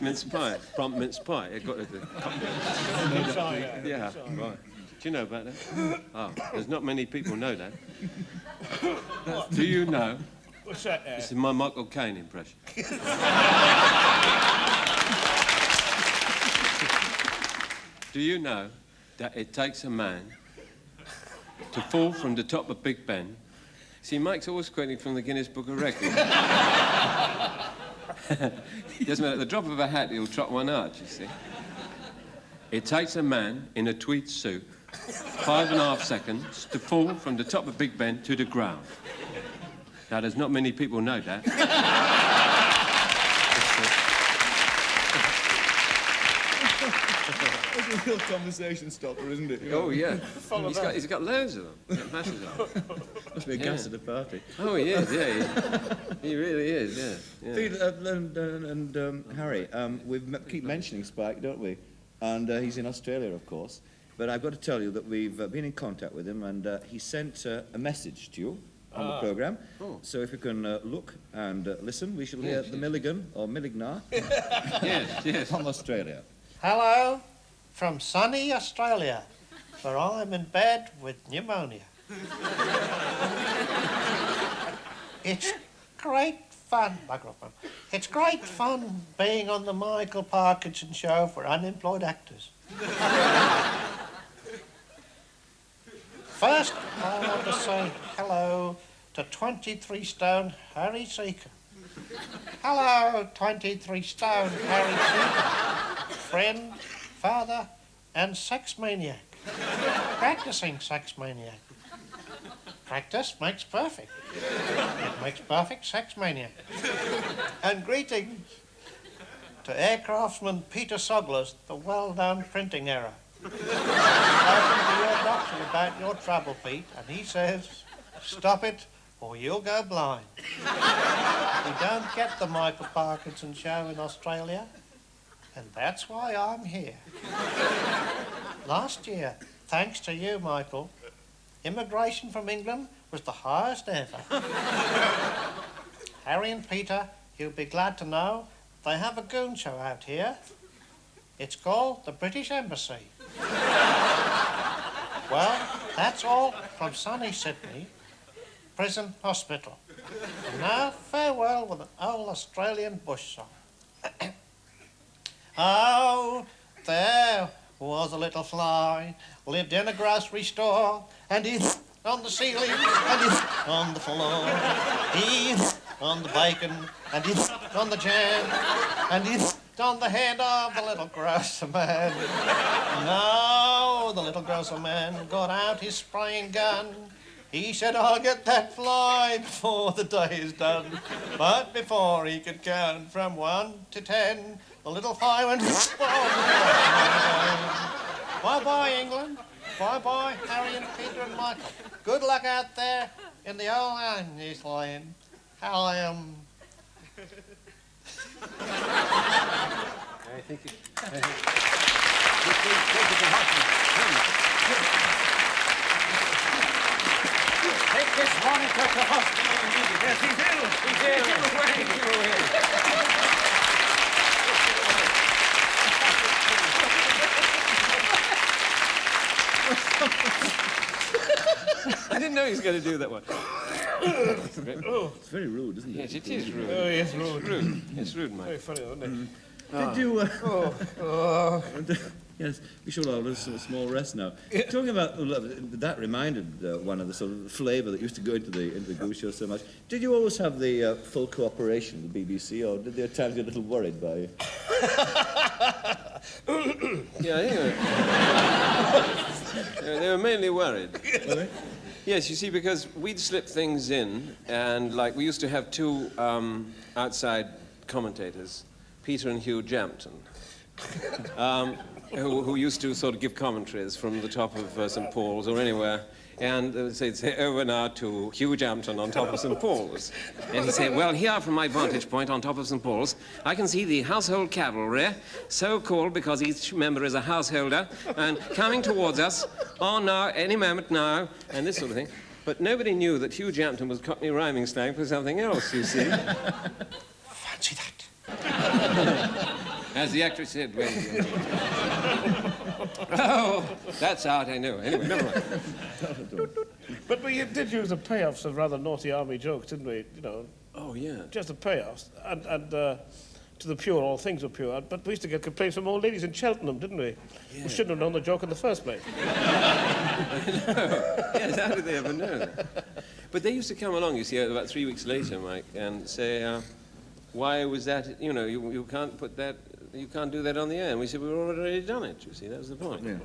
mince pie, prompt mince pie. It got yeah, right. Do you know about that? Oh, there's not many people know that. Do you know? What's that? This is my Michael Caine impression. Do you know that it takes a man to fall from the top of Big Ben? See, Mike's always quoting from the Guinness Book of Records. Doesn't matter, at the drop of a hat, he'll trot one out, you see. It takes a man in a tweed suit 5.5 seconds to fall from the top of Big Ben to the ground. Now, there's not many people know that. It's a real conversation stopper, isn't it? Oh, yeah. He's got loads of them. Masses of them. Must be a gas at the party. Oh, he is, yeah. He really is, yeah. Peter and Harry, we keep mentioning Spike, don't we? And he's in Australia, of course. But I've got to tell you that we've been in contact with him, and he sent a message to you on the programme. Oh. So if you can look and listen, we shall hear the Milligan, or Millignar, Yes. from Australia. Hello from sunny Australia, where I'm in bed with pneumonia. It's great fun, microphone. It's great fun being on the Michael Parkinson show for unemployed actors. First, I want to say hello to 23 stone Harry Secombe. Hello, 23 stone Harry Secombe. Friend, father, and sex maniac. Practicing sex maniac. Practice makes perfect. It makes perfect sex maniac. And greetings to aircraftsman Peter Sogler's The Well-Done Printing Error. Talking to your doctor about your trouble, Pete, and he says, stop it or you'll go blind. We don't get the Michael Parkinson show in Australia, and that's why I'm here. Last year, thanks to you, Michael, immigration from England was the highest ever. Harry and Peter, you'll be glad to know they have a goon show out here. It's called the British Embassy. Well, that's all from sunny Sydney Prison Hospital. And now, farewell with an old Australian bush song. Oh, there was a little fly, lived in a grocery store, and he's on the ceiling, and he's on the floor. He's on the bacon, and he's on the jam, and he's on the head of the little grocer man. Now the little grocer man got out his spraying gun. He said, I'll get that fly before the day is done. But before he could count from 1 to 10, the little fly went... Bye-bye, England. Bye-bye, Harry and Peter and Michael. Good luck out there in the old Annie's land. How I am... I think Take this monitor to hospital immediately. Yes, he's ill. He's ill. Take him away. I didn't know he was going to do that one. It's very rude, isn't it? Yes, it is rude. Oh, yes, rude. It's rude, Mike. Very funny, isn't it? Did you... Yes, we should all have a small rest now. Talking about that reminded one of the sort of flavour that used to go into the Goose show so much. Did you always have the full cooperation of the BBC, or did they at times get a little worried by you? Yeah, I think they were mainly worried. Were they? Yes, you see, because we'd slip things in, and like we used to have two outside commentators, Peter and Hugh Jampton, who used to sort of give commentaries from the top of St. Paul's or anywhere. And they'd say, over now to Hugh Jampton on top of St. Paul's. And he'd say, well, here from my vantage point on top of St. Paul's, I can see the household cavalry, so called because each member is a householder, and coming towards us, oh, now, any moment now, and this sort of thing. But nobody knew that Hugh Jampton was Cockney rhyming slang for something else, you see. Fancy that. As the actress said, when... Oh, that's out, I know. Anyway, never mind. But we did use the payoffs of rather naughty army jokes, didn't we? You know, Oh, yeah. just the payoffs. And to the pure, all things are pure. But we used to get complaints from old ladies in Cheltenham, didn't we? Yeah. We shouldn't have known the joke in the first place. Yes, how did they ever know that? But they used to come along, you see, about 3 weeks later, Mike, and say, why was that, you know, you can't put that, you can't do that on the air. And we said, we've already done it, you see, that was the point. Yeah.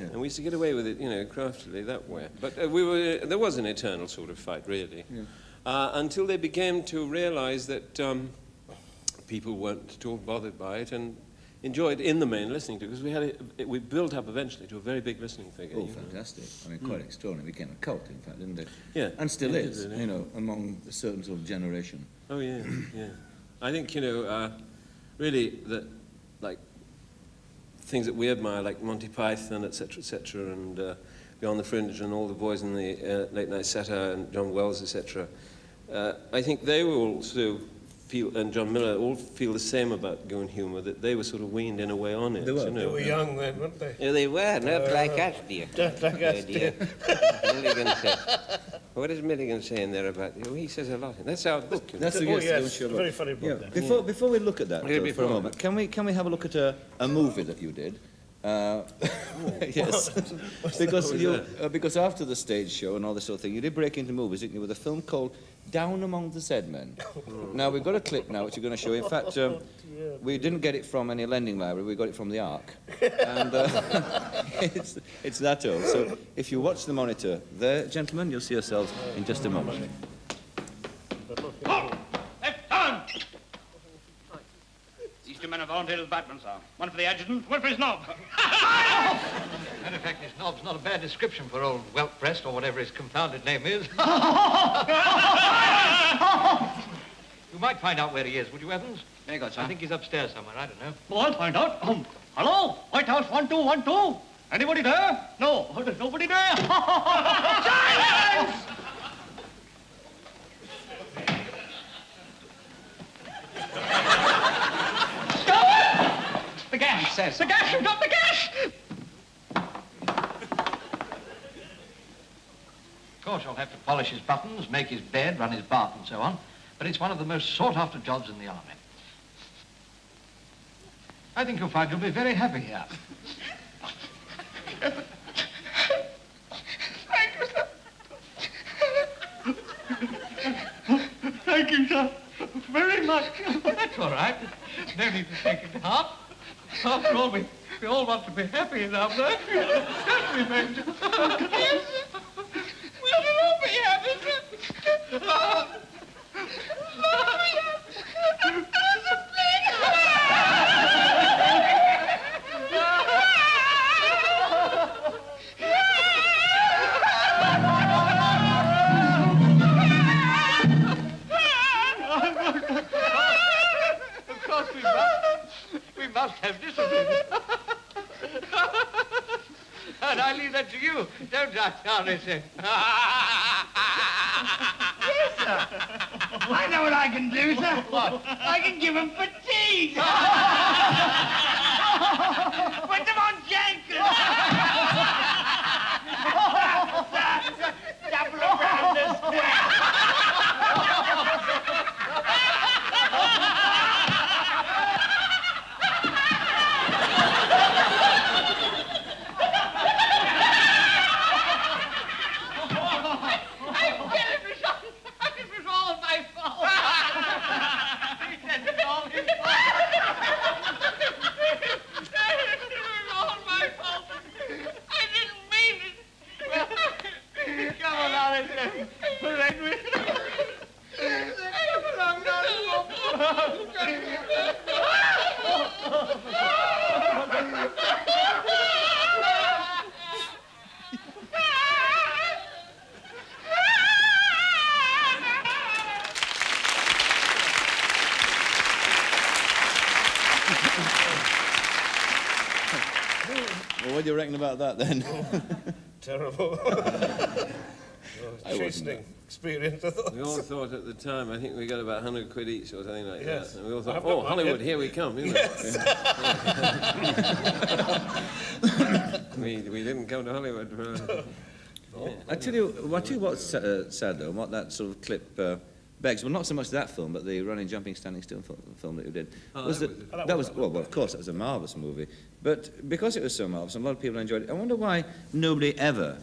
And we used to get away with it, you know, craftily that way. But there was an eternal sort of fight, really. Yeah. until they began to realize that people weren't at all bothered by it and enjoyed, in the main, listening to it, because we built up eventually to a very big listening figure. Oh, fantastic. I mean, quite extraordinary. It became a cult, in fact, didn't it? Yeah. And still It is, did, really. you know, among a certain sort of generation. Oh, yeah, yeah. I think, you know, really, that, like, things that we admire, like Monty Python, et cetera, and Beyond the Fringe, and all the boys in the Late Night Satire, and John Wells, etc. I think they will also feel, and John Miller, all feel the same about Goon humour, that they were sort of weaned in a way on it. They were. You know? They were young then, weren't they? Yeah, they were, not like us, dear. Not like us, dear. Milligan said. What does Milligan say in there about? Oh, he says a lot. That's our book. You know? That's the Oh, yes, yes, Goon show book. very funny book. Yeah. Before we look at that Yeah, for a before. moment, can we have a look at a movie that you did? Yes, because after the stage show and all this sort of thing, you did break into movies, didn't you, with a film called Down Among the Zed Men. Now, we've got a clip now which you're going to show. In fact, we didn't get it from any lending library, we got it from the Ark. And it's that old. So if you watch the monitor there, gentlemen, you'll see yourselves in just a moment. Left turn! These two men are volunteered as batmen, sir. One for the adjutant, one for his knob. Matter of fact, his knob's not a bad description for old Whelp-Breast, or whatever his confounded name is. You might find out where he is, would you, Evans? Very good, sir. I think he's upstairs somewhere, I don't know. Well, I'll find out. Hello? White House 1212. Anybody there? No, there's nobody there. Silence! Stop it! The gas. Says The gas! You've got the gas! Of course, you'll have to polish his buttons, make his bed, run his bath, and so on. But it's one of the most sought-after jobs in the army. I think you'll find you'll be very happy here. Thank you, sir. Very much. That's all right. No need to take it to heart. After all, we all want to be happy in our work. Don't we, Major? Yes. We'll all be happy. Of course we must have discipline. And I leave that to you, don't I, Charlie? I know what I can do, sir. What? I can give them fatigue. Put them on Jenkins. Double around this. Well, what do you reckon about that, then? Terrible. Chastening experience, I thought. We all thought at the time, I think we got about 100 quid each or something like Yes. that. And we all I've thought, got oh, one, Hollywood, yeah. here we come. You know? we didn't come to Hollywood for... I tell you what's sad, though, and what that sort of clip begs, well, not so much that film, but the Running, Jumping, Standing Still film that you did, was well, of course, that was a marvellous movie, but because it was so marvellous, and a lot of people enjoyed it, I wonder why nobody ever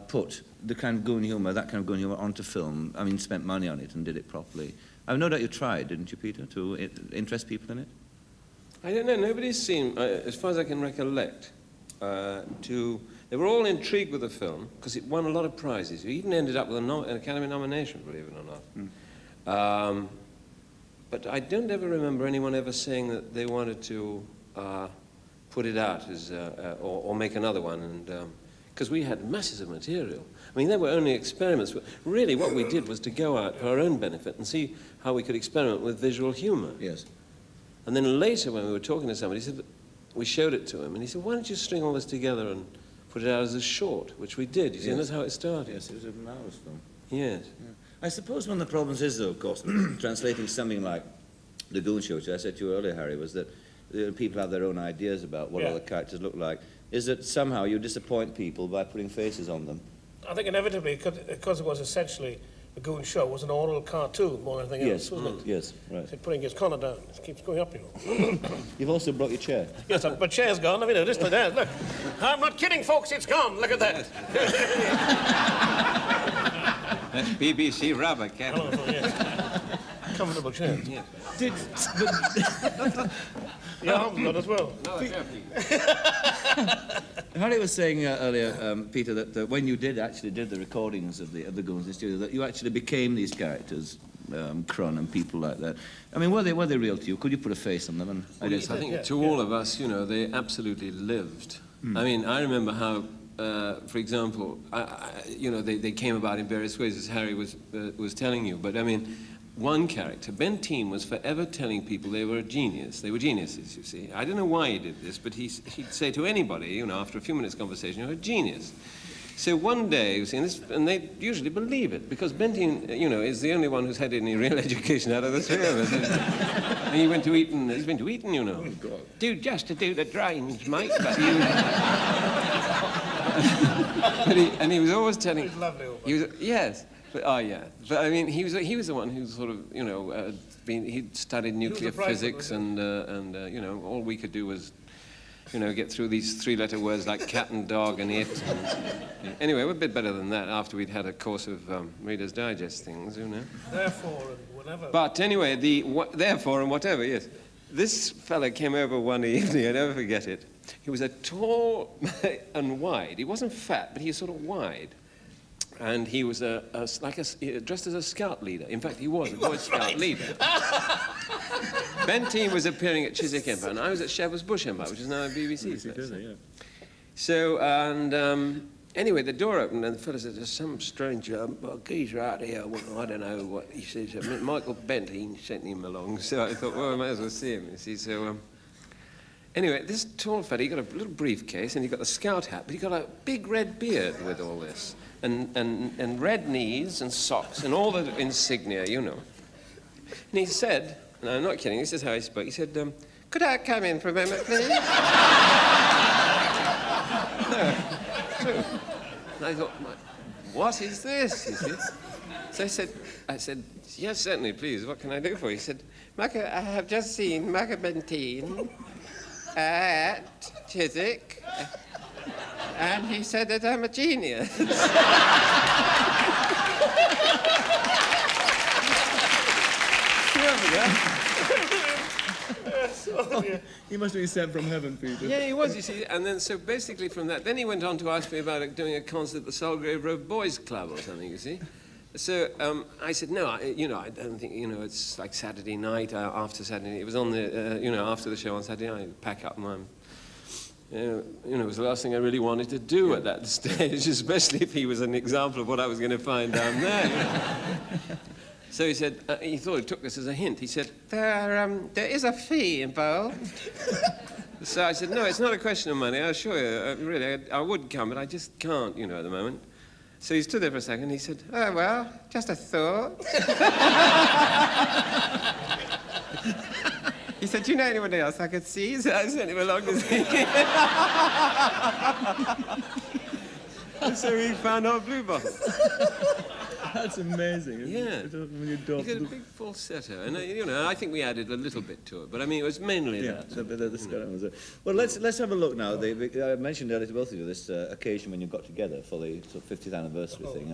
put the kind of goon humour, that kind of goon humour, onto film, I mean, spent money on it and did it properly. I've no doubt you tried, didn't you, Peter, to interest people in it? I don't know, nobody's seen, as far as I can recollect, They were all intrigued with the film because it won a lot of prizes. It even ended up with an Academy nomination, believe it or not. But I don't ever remember anyone ever saying that they wanted to put it out as, or make another one, and because we had masses of material. I mean, they were only experiments. But really, what we did was to go out for our own benefit and see how we could experiment with visual humor. Yes. And then later, when we were talking to somebody, we showed it to him, and he said, why don't you string all this together and put it out as a short, which we did. You see, and that's how it started. Yes, it was a marvelous film. Yes. Yeah. I suppose one of the problems is, though, of course, translating something like the Goon Show, which I said to you earlier, Harry, was that people have their own ideas about what all the characters look like, is that somehow you disappoint people by putting faces on them. I think inevitably, because it was essentially the Goon Show, was an oral cartoon more than anything else, wasn't it? Yes, right. So putting his collar down, it keeps going up, you know. You've also brought your chair. Yes, my chair's gone. I mean, just like that. Look, I'm not kidding, folks. It's gone. Look at that. That's BBC rubber, Captain. Oh, yes. Comfortable chair. Yes. The arm's gone as well. No, Harry was saying earlier, Peter, that when you actually did the recordings of the Goons in the studio, that you actually became these characters, Crun and people like that. I mean, were they real to you? Could you put a face on them? And I think to all of us, you know, they absolutely lived. I mean, I remember how, for example, you know, they came about in various ways, as Harry was telling you. But I mean, one character, Benteen, was forever telling people they were a genius. They were geniuses, you see. I don't know why he did this, but he'd say to anybody, you know, after a few minutes conversation, you're a genius. So one day, you see, and they usually believe it, because Benteen, you know, is the only one who's had any real education out of the three of us. And he went to Eton, he's been to Eton, you know. Oh, God. Just to do the drains, mate. But and he was always telling... He's lovely. Yes. But, oh, yeah. But, I mean, he was the one who sort of, you know, he'd studied nuclear physics, and you know, all we could do was, you know, get through these three-letter words like cat and dog and it. And, anyway, we're a bit better than that after we'd had a course of Reader's Digest things, you know. Therefore and whatever. But anyway, therefore and whatever, yes. This fella came over one evening, I'll never forget it. He was a tall and wide. He wasn't fat, but he was sort of wide. And he was dressed as a scout leader. In fact, he was a Boy Scout leader. Benteen was appearing at Chiswick Empire, and I was at Shepherd's Bush Empire, which is now a BBC place. Yeah. So, and anyway, the door opened, and the fellow said, there's some strange geezer out here. Well, I don't know what he says. Michael Benteen sent him along. So I thought, well, I might as well see him, you see. So, anyway, this tall fella, he got a little briefcase, and he got the scout hat, but he got a big red beard with all this. And red knees and socks and all the insignia, you know. And he said, and I'm not kidding, this is how he spoke, he said, could I come in for a moment, please? No, true. And I thought, what is this? So I said, yes, certainly, please, what can I do for you? He said, I have just seen Maka Benteen at Chiswick. And he said that I'm a genius. He must have been sent from heaven, Peter. Yeah, he was, you see. And then, so basically from that, then he went on to ask me about doing a concert at the Salgrave Road Boys Club or something, you see. So I said, no, I don't think, you know, it's like Saturday night, after Saturday. It was on the, you know, after the show on Saturday night, I'd pack up my... you know, it was the last thing I really wanted to do at that stage, especially if he was an example of what I was going to find down there. So he said, he thought he took this as a hint. He said, there is a fee involved. So I said, no, it's not a question of money, I assure you. Really, I would come, but I just can't, you know, at the moment. So he stood there for a second, he said, oh, well, just a thought. He said, do you know anybody else I could see? So I sent him along to see. So he found our blue bottle. That's amazing. Yeah. He got a big falsetto. And, you know, I think we added a little bit to it. But, I mean, it was mainly that. Well, let's have a look now. I mentioned earlier to both of you this occasion when you got together for the sort of 50th anniversary thing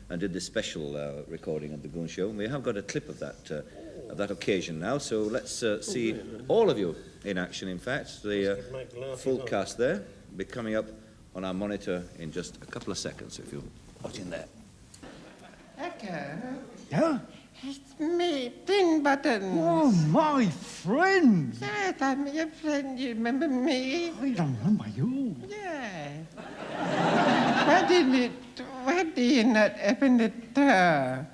and did this special recording of the Goon Show. And we have got a clip of that occasion now. So let's see all of you in action, in fact. The full cast there. be coming up on our monitor in just a couple of seconds, if you'll watch in there. Echo, Yeah? it's me, Tin Button. Oh, my friend! Yes, I'm your friend. You remember me? I don't remember you. Yeah. Why do you not open the door?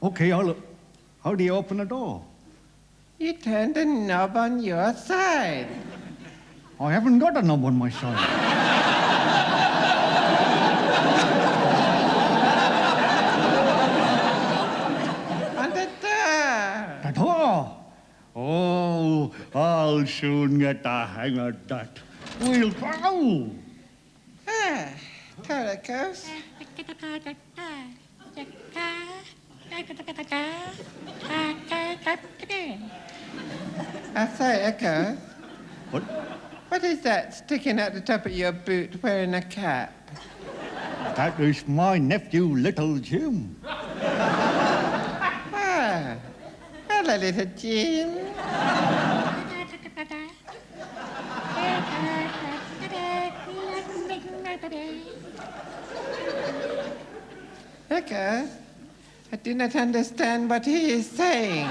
Okay, how do you open the door? You turn the knob on your side. I haven't got a knob on my side. On the door. The door? Oh, I'll soon get the hang of that. We'll go. Ah, Toricos. I say, Echo. What? What is that sticking out the top of your boot wearing a cap? That is my nephew, Little Jim. Ah, hello, little Jim. Echo, I do not understand what he is saying.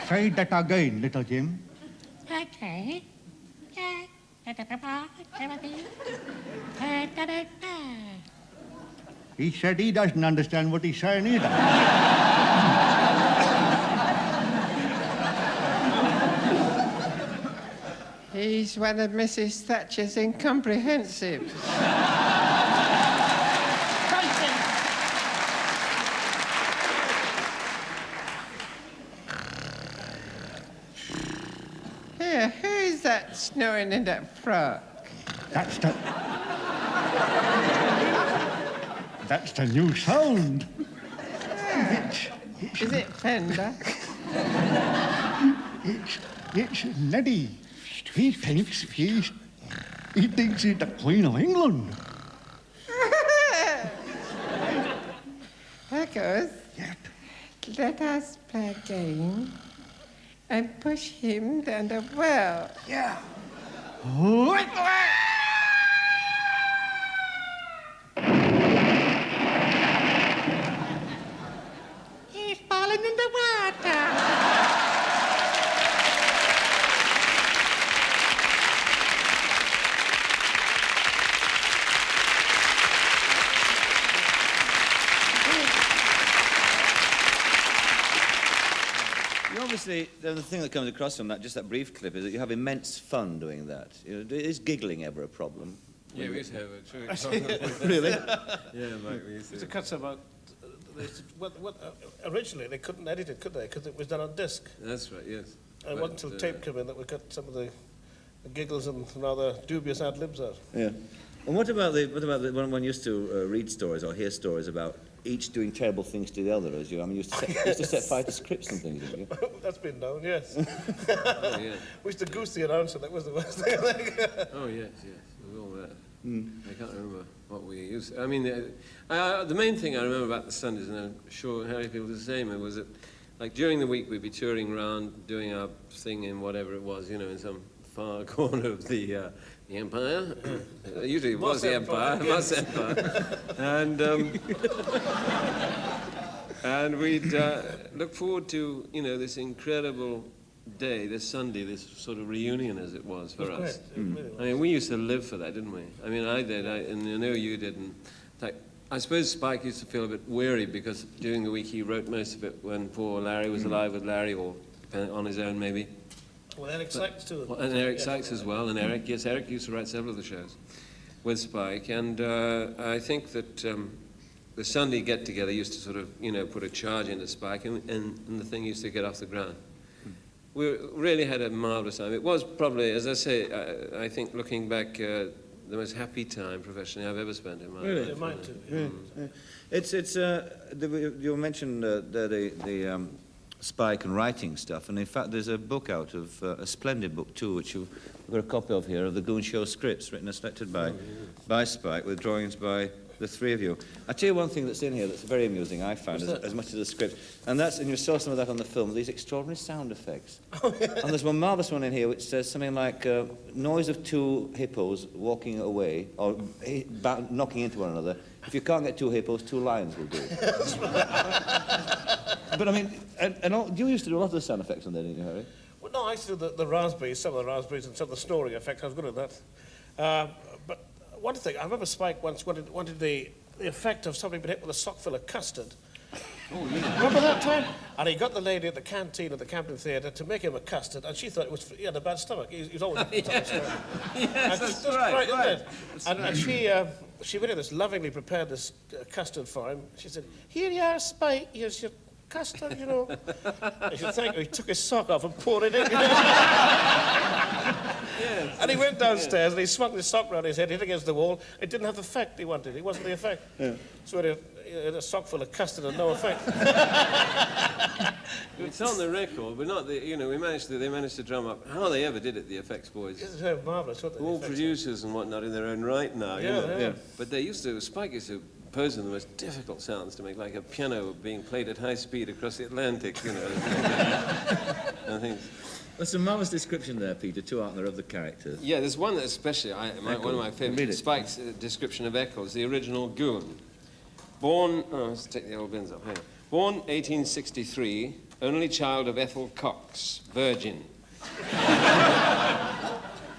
Say that again, Little Jim. Okay. He said he doesn't understand what he's saying either. He's one of Mrs. Thatcher's incomprehensives. Here, who is that snoring in that frock? That's the new sound. Is it Fender? It's Neddy. He thinks he's the Queen of England. Echoes, let us play a game and push him down the well. Yeah. He's falling in the water. Obviously, the thing that comes across from that, just that brief clip, is that you have immense fun doing that. You know, is giggling ever a problem? Yeah, we used to have it. Really? Yeah, mate, we used to. It's a cuts about. Originally, they couldn't edit it, could they? Because it was done on disc. That's right, yes. And it wasn't until tape came in that we got some of the giggles and rather dubious ad libs out. Yeah. And what about when one used to read stories or hear stories about each doing terrible things to the other, as you, I mean, used to set fire to scripts and things, didn't you? That's been known, yes. Oh, yeah. We used to goose the announcer, that was the worst thing, I think. Oh, yes, yes, it was all that. I can't remember what we used. I mean, the main thing I remember about the Sundays, and I'm sure Harry feels the same, it was that, like, during the week we'd be touring around, doing our thing in whatever it was, you know, in some far corner of the Empire. Usually it was the Empire, Moss Empire. And we'd look forward to, you know, this incredible day, this Sunday, this sort of reunion as it was for us. I mean, we used to live for that, didn't we? I mean, I did, and I know you did. And I suppose Spike used to feel a bit weary because during the week he wrote most of it when poor Larry was alive with Larry, or on his own maybe. Well, Eric Sykes too. And Eric Sykes as well, and Eric, yes, Eric used to write several of the shows with Spike, and I think that the Sunday get-together used to sort of, you know, put a charge into Spike, and the thing used to get off the ground. We really had a marvellous time. It was probably, as I say, I think looking back, the most happy time professionally I've ever spent in my life. Yeah, mine too. Yeah. You mentioned the Spike and writing stuff, and in fact there's a book out of a splendid book too, which you've got a copy of here, of the Goon Show scripts, written and selected by Spike, with drawings by the three of you. I'll tell you one thing that's in here that's very amusing, I found, as much as the script. And that's, and you saw some of that on the film, these extraordinary sound effects. Oh, yeah. And there's one marvellous one in here which says something like, noise of two hippos walking away, or knocking into one another. If you can't get two hippos, two lions will do. But I mean, you used to do a lot of the sound effects on there, didn't you, Harry? Well, no, I used to do the raspberries, some of the raspberries, and some of the snoring effects. I was good at that. But one thing, I remember Spike once wanted the effect of somebody being hit with a sock full of custard. Oh, yeah. Remember that time? And he got the lady at the canteen at the Camden Theatre to make him a custard, and she thought he had a bad stomach. He was always... Yes, that's right. And she made this lovingly prepared this custard for him. She said, "Here you are, Spike. Here's your custard, you know." I should thank her. He took his sock off and poured it in. Yes. And he went downstairs and he swung his sock round his head, hit against the wall. It didn't have the effect he wanted. It wasn't the effect. Yeah. So he had a sock full of custard and no effect. It's on the record, but not the, they managed to drum up. How they ever did it, the effects boys. It's so marvellous, what all producers and whatnot in their own right now, Yeah. But they Spike used to pose in the most difficult sounds to make, like a piano being played at high speed across the Atlantic, I think. There's a marvellous description there, Peter, too, aren't there, of the characters? Yeah, there's one that especially, one of my favourites, Spike's description of Eccles, the original Goon. Born, let's take the old bins up here. Born 1863, only child of Ethel Cox, virgin.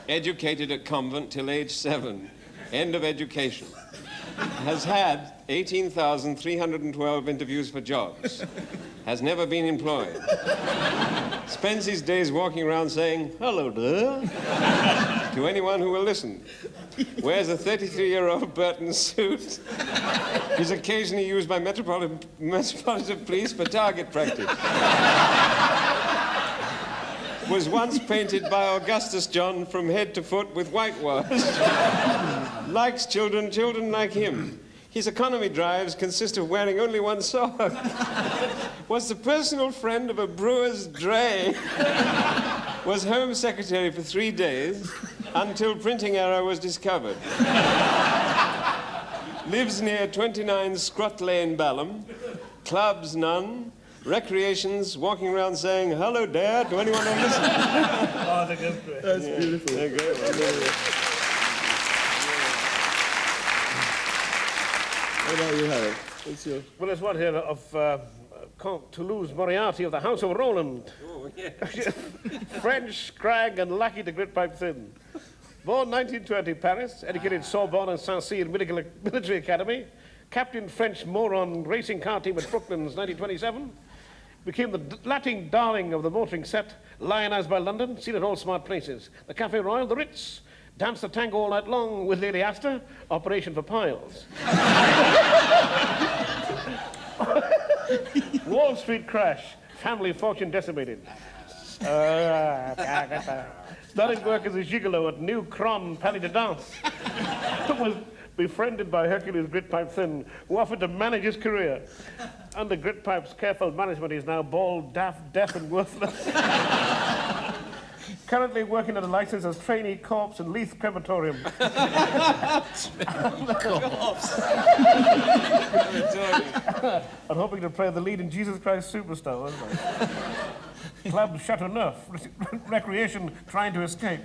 Educated at convent till age 7, end of education. Has had 18,312 interviews for jobs. Has never been employed. Spends his days walking around saying, "Hello there," to anyone who will listen. Wears a 33-year-old Burton suit. Is occasionally used by Metropolitan Police for target practice. Was once painted by Augustus John from head to foot with whitewash. Likes children like him. His economy drives consist of wearing only one sock. Was the personal friend of a brewer's dray. Was Home Secretary for 3 days until printing error was discovered. Lives near 29 Scrot Lane, Balham. Clubs none. Recreations, walking around saying, "Hello, Dad," to anyone who listens. Oh, they're great. That's beautiful. They're great. What about you, Harry? What's your... Well, there's one here of Comte Toulouse Moriarty of the House of Roland. Oh, yeah. French, scrag, and lackey to grit pipe thin. Born 1920, Paris. Educated Sorbonne and Saint-Cyr Military Academy. Captain French moron racing car team at Brooklands 1927. Became the Latin darling of the motoring set. Lionized by London. Seen at all smart places. The Café Royal, the Ritz. Danced the tango all night long with Lady Astor. Operation for Piles. Wall Street crash. Family fortune decimated. Started work as a gigolo at New Crom Palais de Danse. Was befriended by Hercules Gritpipe Thin, who offered to manage his career. Under Gritpipe's careful management, he's now bald, daft, deaf, and worthless. Currently working at a license as trainee corpse in Leith Crematorium. And hoping to play the lead in Jesus Christ Superstar, wasn't I? Club Chateau Neuf. Recreation trying to escape.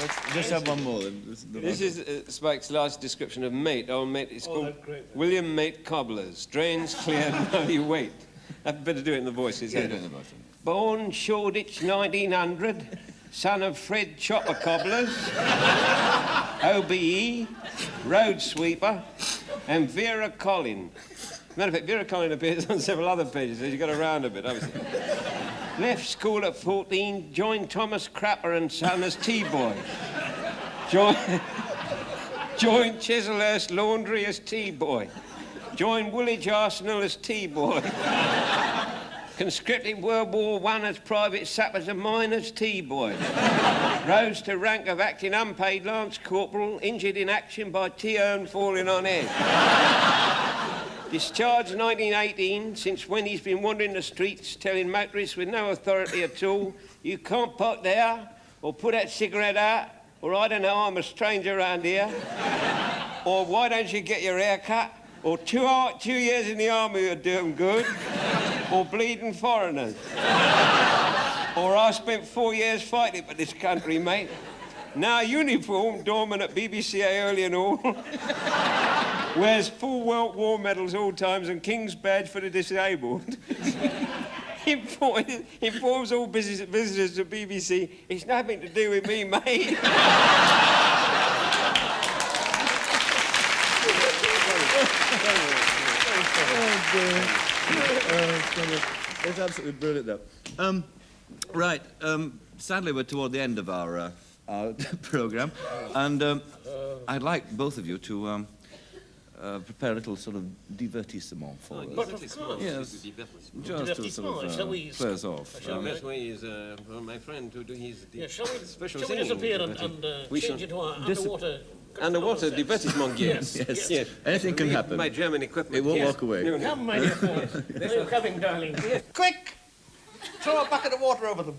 Let's just have one more. This is Spike's last description of Mate. Old Mate is called William Mate Cobblers. Drains clear, now you wait. I'd better do it in the voices. Yeah, do it in the voice. Born Shoreditch 1900, son of Fred Chopper Cobblers, OBE, road sweeper, and Vera Collin. Matter of fact, Vera Collin appears on several other pages, so you got around a bit, obviously. Left school at 14, joined Thomas Crapper and Son as T-boy. Joined Chislehurst Laundry as T-boy. Joined Woolwich Arsenal as T-boy. Conscripted World War I as private sappers and miners T-boy. Rose to rank of acting unpaid lance corporal, injured in action by T-Own falling on head. Discharged 1918, since when he's been wandering the streets telling motorists with no authority at all, you can't park there, or put that cigarette out, or I don't know, I'm a stranger around here, or why don't you get your hair cut, or 2 years in the army would do them good, or bleeding foreigners. Or I spent 4 years fighting for this country, mate. Now uniform, doorman at BBCA early and all. Wears full World War medals all times and King's badge for the disabled. Informs all visitors to BBC. It's nothing to do with me, mate. It's absolutely brilliant, though. Right, sadly, we're toward the end of our programme, and I'd like both of you to prepare a little sort of divertissement for us. But of course. Yes, just to sort of play us off. The best way is for my friend to do his special shall we singing. disappear and change into our underwater... Underwater divertissement gear. Yes. Anything can happen. My German equipment. It won't walk away. Come, my dear fellows. Where are you coming, darling? Quick! Throw a bucket of water over them.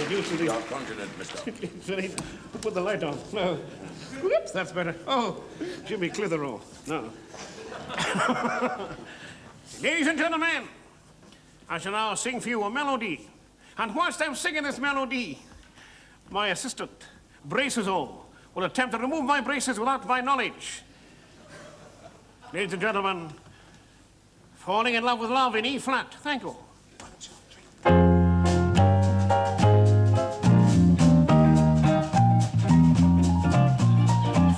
You are confident, mister. Put the light on. No. Whoops, that's better. Oh, Jimmy Clitheroe. No. Ladies and gentlemen, I shall now sing for you a melody. And whilst I'm singing this melody, my assistant, braces all, will attempt to remove my braces without my knowledge. Ladies and gentlemen, Falling in Love with Love in E flat. Thank you.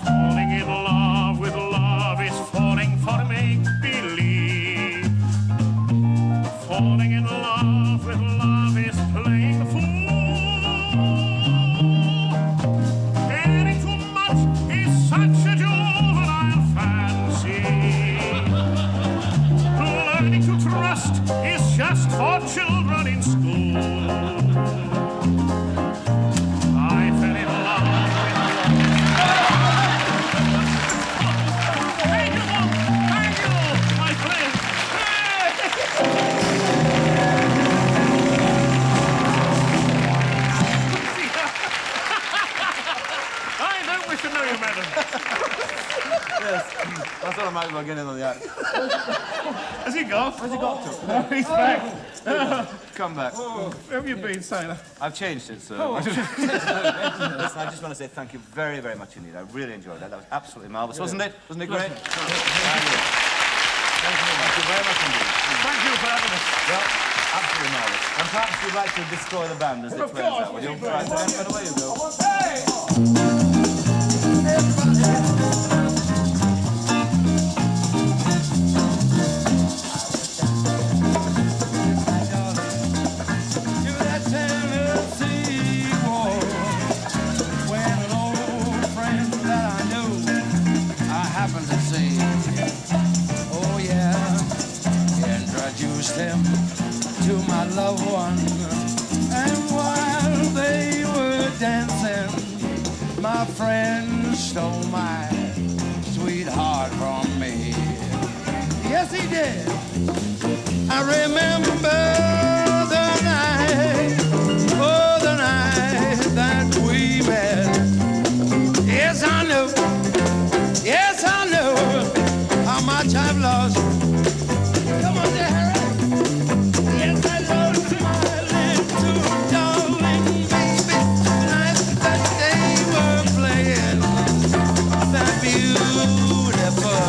Falling in love with love is falling for make-believe. Falling in love with love is playing the fool. Caring too much is such a juvenile fancy. Learning to trust is just for children in school. I fell in love with Thank you, my friend. I don't wish to know you, madam. Yes, I thought I might as well get in on the act. Has he gone? Where's he got to? No, he's back. Come back. Where have you been, sailor? I've changed it, sir. Listen, I just want to say thank you very, very much indeed. I really enjoyed that. That was absolutely marvellous, wasn't it? Wasn't it great? Thank you very much indeed. Thank you for having us. Well, absolutely marvellous. And perhaps you'd like to destroy the band as it plays out, would you? Right, then away you go. Them to my loved one, and while they were dancing, my friend stole my sweetheart from me. Yes, he did. I remember the night, oh, the night that we met. Yes, I know how much I've lost. Come on, there, Harry. Yes, I lost my little darling baby the night that they were playing that beautiful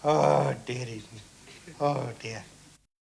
Oh, dearie. Oh, dear.